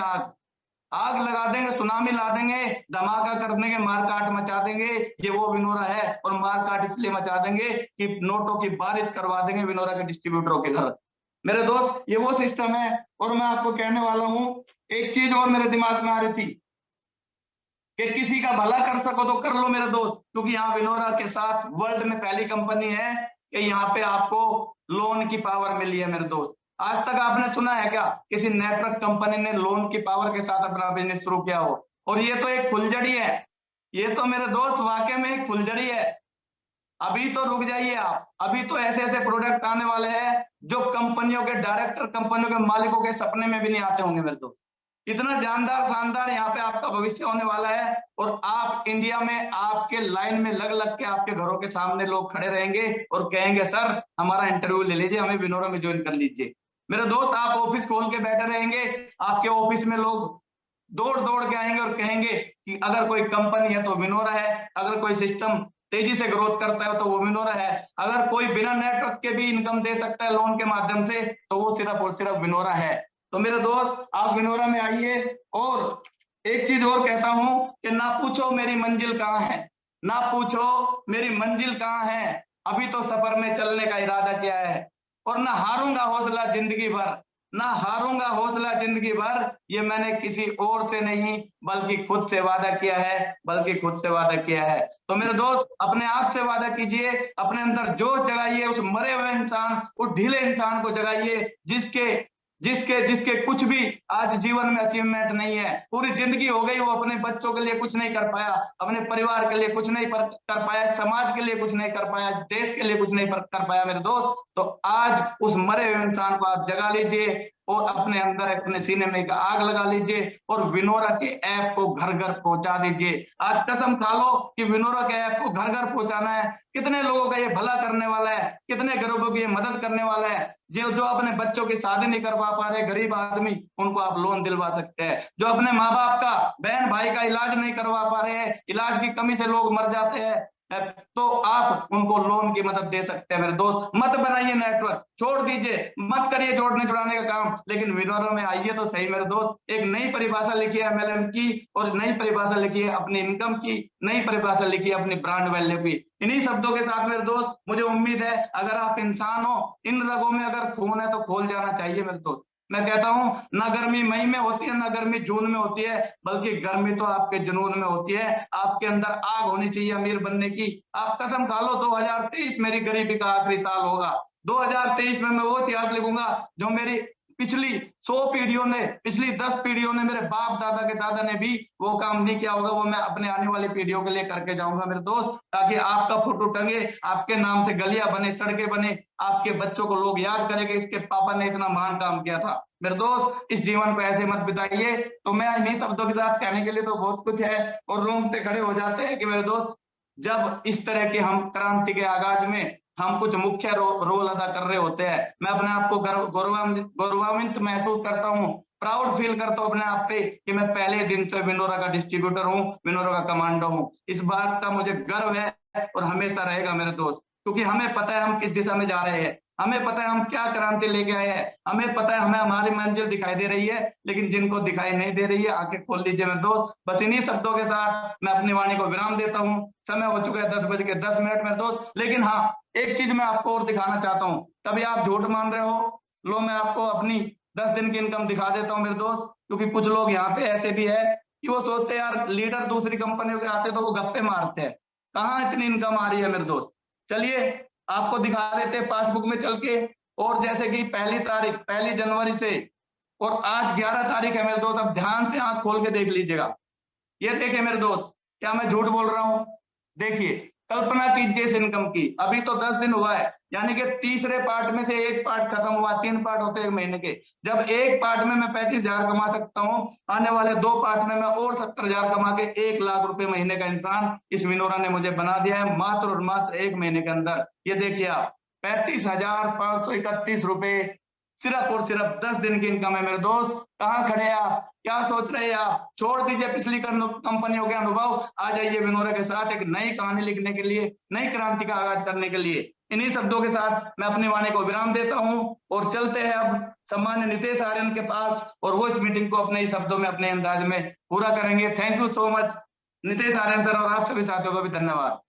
आग लगा देंगे, सुनामी ला देंगे, धमाका कर देंगे, मारकाट मचा देंगे। ये वो विनोरा है। और मारकाट इसलिए मचा देंगे कि नोटों की बारिश करवा देंगे विनोरा के डिस्ट्रीब्यूटरों के घर मेरे दोस्त। ये वो सिस्टम है। और मैं आपको कहने वाला हूं, एक चीज और मेरे दिमाग में आ रही थी कि किसी का भला कर सको तो कर लो मेरे दोस्त, क्योंकि यहाँ विनोरा के साथ वर्ल्ड में पहली कंपनी है कि यहाँ पे आपको लोन की पावर मिली है मेरे दोस्त। आज तक आपने सुना है क्या किसी नेटवर्क कंपनी ने लोन की पावर के साथ अपना बिजनेस शुरू किया हो? और ये तो एक फुलझड़ी है, ये तो मेरे दोस्त वाकई में एक फुलझड़ी है। अभी तो रुक जाइए आप, अभी तो ऐसे ऐसे प्रोडक्ट आने वाले हैं जो कंपनियों के डायरेक्टर, कंपनियों के मालिकों के सपने में भी नहीं आते होंगे मेरे दोस्त। इतना जानदार शानदार यहाँ पे आपका भविष्य होने वाला है। और आप इंडिया में, आपके लाइन में लग लग के आपके घरों के सामने लोग खड़े रहेंगे और कहेंगे सर हमारा इंटरव्यू ले लीजिए, हमें विनोरा में ज्वाइन कर लीजिए। मेरे दोस्त, आप ऑफिस खोल के बैठे रहेंगे, आपके ऑफिस में लोग दौड़ दौड़ के आएंगे और कहेंगे कि अगर कोई कंपनी है तो विनोरा है, अगर कोई सिस्टम तेजी से ग्रोथ करता है तो वो विनोरा है, अगर कोई बिना नेटवर्क के भी इनकम दे सकता है लोन के माध्यम से तो वो सिर्फ और सिर्फ विनोरा है। तो मेरे दोस्त, आप विनोरा में आइए। और एक चीज और कहता हूं कि ना पूछो मेरी मंजिल कहाँ है, ना पूछो मेरी मंजिल कहाँ है, अभी तो सफर में चलने का इरादा किया है। और ना हारूंगा हौसला जिंदगी भर, ना हारूंगा हौसला जिंदगी भर, ये मैंने किसी और से नहीं बल्कि खुद से वादा किया है, बल्कि खुद से वादा किया है। तो मेरे दोस्त, अपने आप से वादा कीजिए, अपने अंदर जोश जगाइए, उस मरे हुए इंसान, उस ढीले इंसान को जगाइए जिसके जिसके जिसके कुछ भी आज जीवन में अचीवमेंट नहीं है। पूरी जिंदगी हो गई, वो अपने बच्चों के लिए कुछ नहीं कर पाया, अपने परिवार के लिए कुछ नहीं कर पाया, समाज के लिए कुछ नहीं कर पाया, देश के लिए कुछ नहीं कर पाया मेरे दोस्त। तो आज उस मरे हुए इंसान को आप जगा लीजिए और अपने अंदर, अपने सीने में एक आग लगा लीजिए और विनोरा के ऐप को घर घर पहुंचा दीजिए। आज कसम खा लो कि विनोरा के ऐप को घर घर पहुंचाना है। कितने लोगों का ये भला करने वाला है, कितने गरीबों की ये मदद करने वाला है। जो अपने बच्चों की शादी नहीं करवा पा रहे गरीब आदमी, उनको आप लोन दिलवा सकते हैं। जो अपने माँ बाप का, बहन भाई का इलाज नहीं करवा पा रहे हैं, इलाज की कमी से लोग मर जाते हैं, तो आप उनको लोन की मदद दे सकते हैं मेरे दोस्त। मत बनाइए नेटवर्क, छोड़ दीजिए, मत करिए जोड़ने जुड़ाने का काम, लेकिन विनोरा में आइए तो सही मेरे दोस्त। एक नई परिभाषा लिखी है MLM की, और नई परिभाषा लिखी है अपनी इनकम की, नई परिभाषा लिखी है अपनी ब्रांड वैल्यू की। इन्हीं शब्दों के साथ मेरे दोस्त, मुझे उम्मीद है अगर आप इंसान हो, इन रगों में अगर खून है तो खोल जाना चाहिए मेरे दोस्त। मैं कहता हूं, ना गर्मी मई में होती है, ना गर्मी जून में होती है, बल्कि गर्मी तो आपके जुनून में होती है। आपके अंदर आग होनी चाहिए अमीर बनने की। आप कसम खा लो 2023 मेरी गरीबी का आखिरी साल होगा। 2023 में मैं वो इतिहास लिखूंगा जो मेरी पिछली 100 पीढ़ियों ने, पिछली 10 पीढ़ियों ने, मेरे बाप दादा के दादा ने भी वो काम नहीं किया होगा, वो मैं अपने आने वाली पीढ़ियों के लिए करके जाऊंगा मेरे दोस्त। ताकि आपका फोटो टंगे, आपके नाम से गलियां बने, सड़कें बने, आपके बच्चों को लोग याद करेंगे इसके पापा ने इतना महान काम किया था। मेरे दोस्त, इस जीवन को ऐसे मत बिताइए। तो मैं इन्हीं शब्दों के साथ, कहने के लिए तो बहुत कुछ है और रोंगटे खड़े हो जाते हैं कि मेरे दोस्त, जब इस तरह के हम क्रांति के आगाज में हम कुछ मुख्य रोल अदा कर रहे होते हैं, मैं अपने आप को गौरवान्वित महसूस करता हूं प्राउड फील करता हूँ अपने आप पे कि मैं पहले दिन से विनोरा का डिस्ट्रीब्यूटर हूँ, विनोरा का कमांडो हूँ। इस बात का मुझे गर्व है और हमेशा रहेगा मेरे दोस्त, क्योंकि हमें पता है हम किस दिशा में जा रहे हैं, हमें पता है हम क्या क्रांति लेके आए हैं, हमें पता है हमें हमारी मंजिल दिखाई दे रही है, लेकिन जिनको दिखाई नहीं दे रही है आंखें खोल लीजिए मेरे दोस्त। बस इन्हीं शब्दों के साथ मैं अपनी वाणी को विराम देता हूँ। समय हो चुका है 10:10 मेरे दोस्त, लेकिन हाँ, एक चीज मैं आपको और दिखाना चाहता हूँ। तभी आप झूठ मान रहे हो, लो मैं आपको अपनी 10 दिन की इनकम दिखा देता हूँ मेरे दोस्त, क्योंकि कुछ लोग यहाँ पे ऐसे भी है कि वो सोचते हैं यार लीडर दूसरी कंपनियों के आते तो वो गप्पे मारते हैं, कहाँ इतनी इनकम आ रही है मेरे दोस्त। चलिए आपको दिखा देते हैं पासबुक में चल के। और जैसे कि पहली जनवरी से और आज 11 तारीख है मेरे दोस्त, अब ध्यान से आंख खोल के देख लीजिएगा। ये देखिए मेरे दोस्त, क्या मैं झूठ बोल रहा हूं? देखिए, कल्पना कीजिए इस इनकम की, अभी तो 10 दिन हुआ है, यानी कि तीसरे पार्ट में से एक पार्ट खत्म हुआ, 3 पार्ट होते हैं एक महीने के। जब एक पार्ट में मैं 35,000 कमा सकता हूं, आने वाले 2 पार्ट में मैं और 70,000 कमा के 1 लाख रुपए महीने का इंसान इस विनोरा ने मुझे बना दिया है, मात्र और मात्र 1 महीने के अंदर। ये देखिए आप, 35,531 रुपए सिर्फ और सिर्फ 10 दिन की इनकम है मेरे दोस्त। कहाँ खड़े हैं आप? क्या सोच रहे हैं आप? छोड़ दीजिए पिछली कंपनियों के अनुभव, आ जाइए विनोरा के साथ एक नई कहानी लिखने के लिए, नई क्रांति का आगाज करने के लिए। इन्हीं शब्दों के साथ मैं अपनी वाणी को विराम देता हूं और चलते हैं अब सम्मान्य नितेश आर्यन के पास, और वो इस मीटिंग को अपने ही शब्दों में अपने अंदाज में पूरा करेंगे। Thank you so much Nitesh Aryan sir, और आप सभी साथियों को भी धन्यवाद।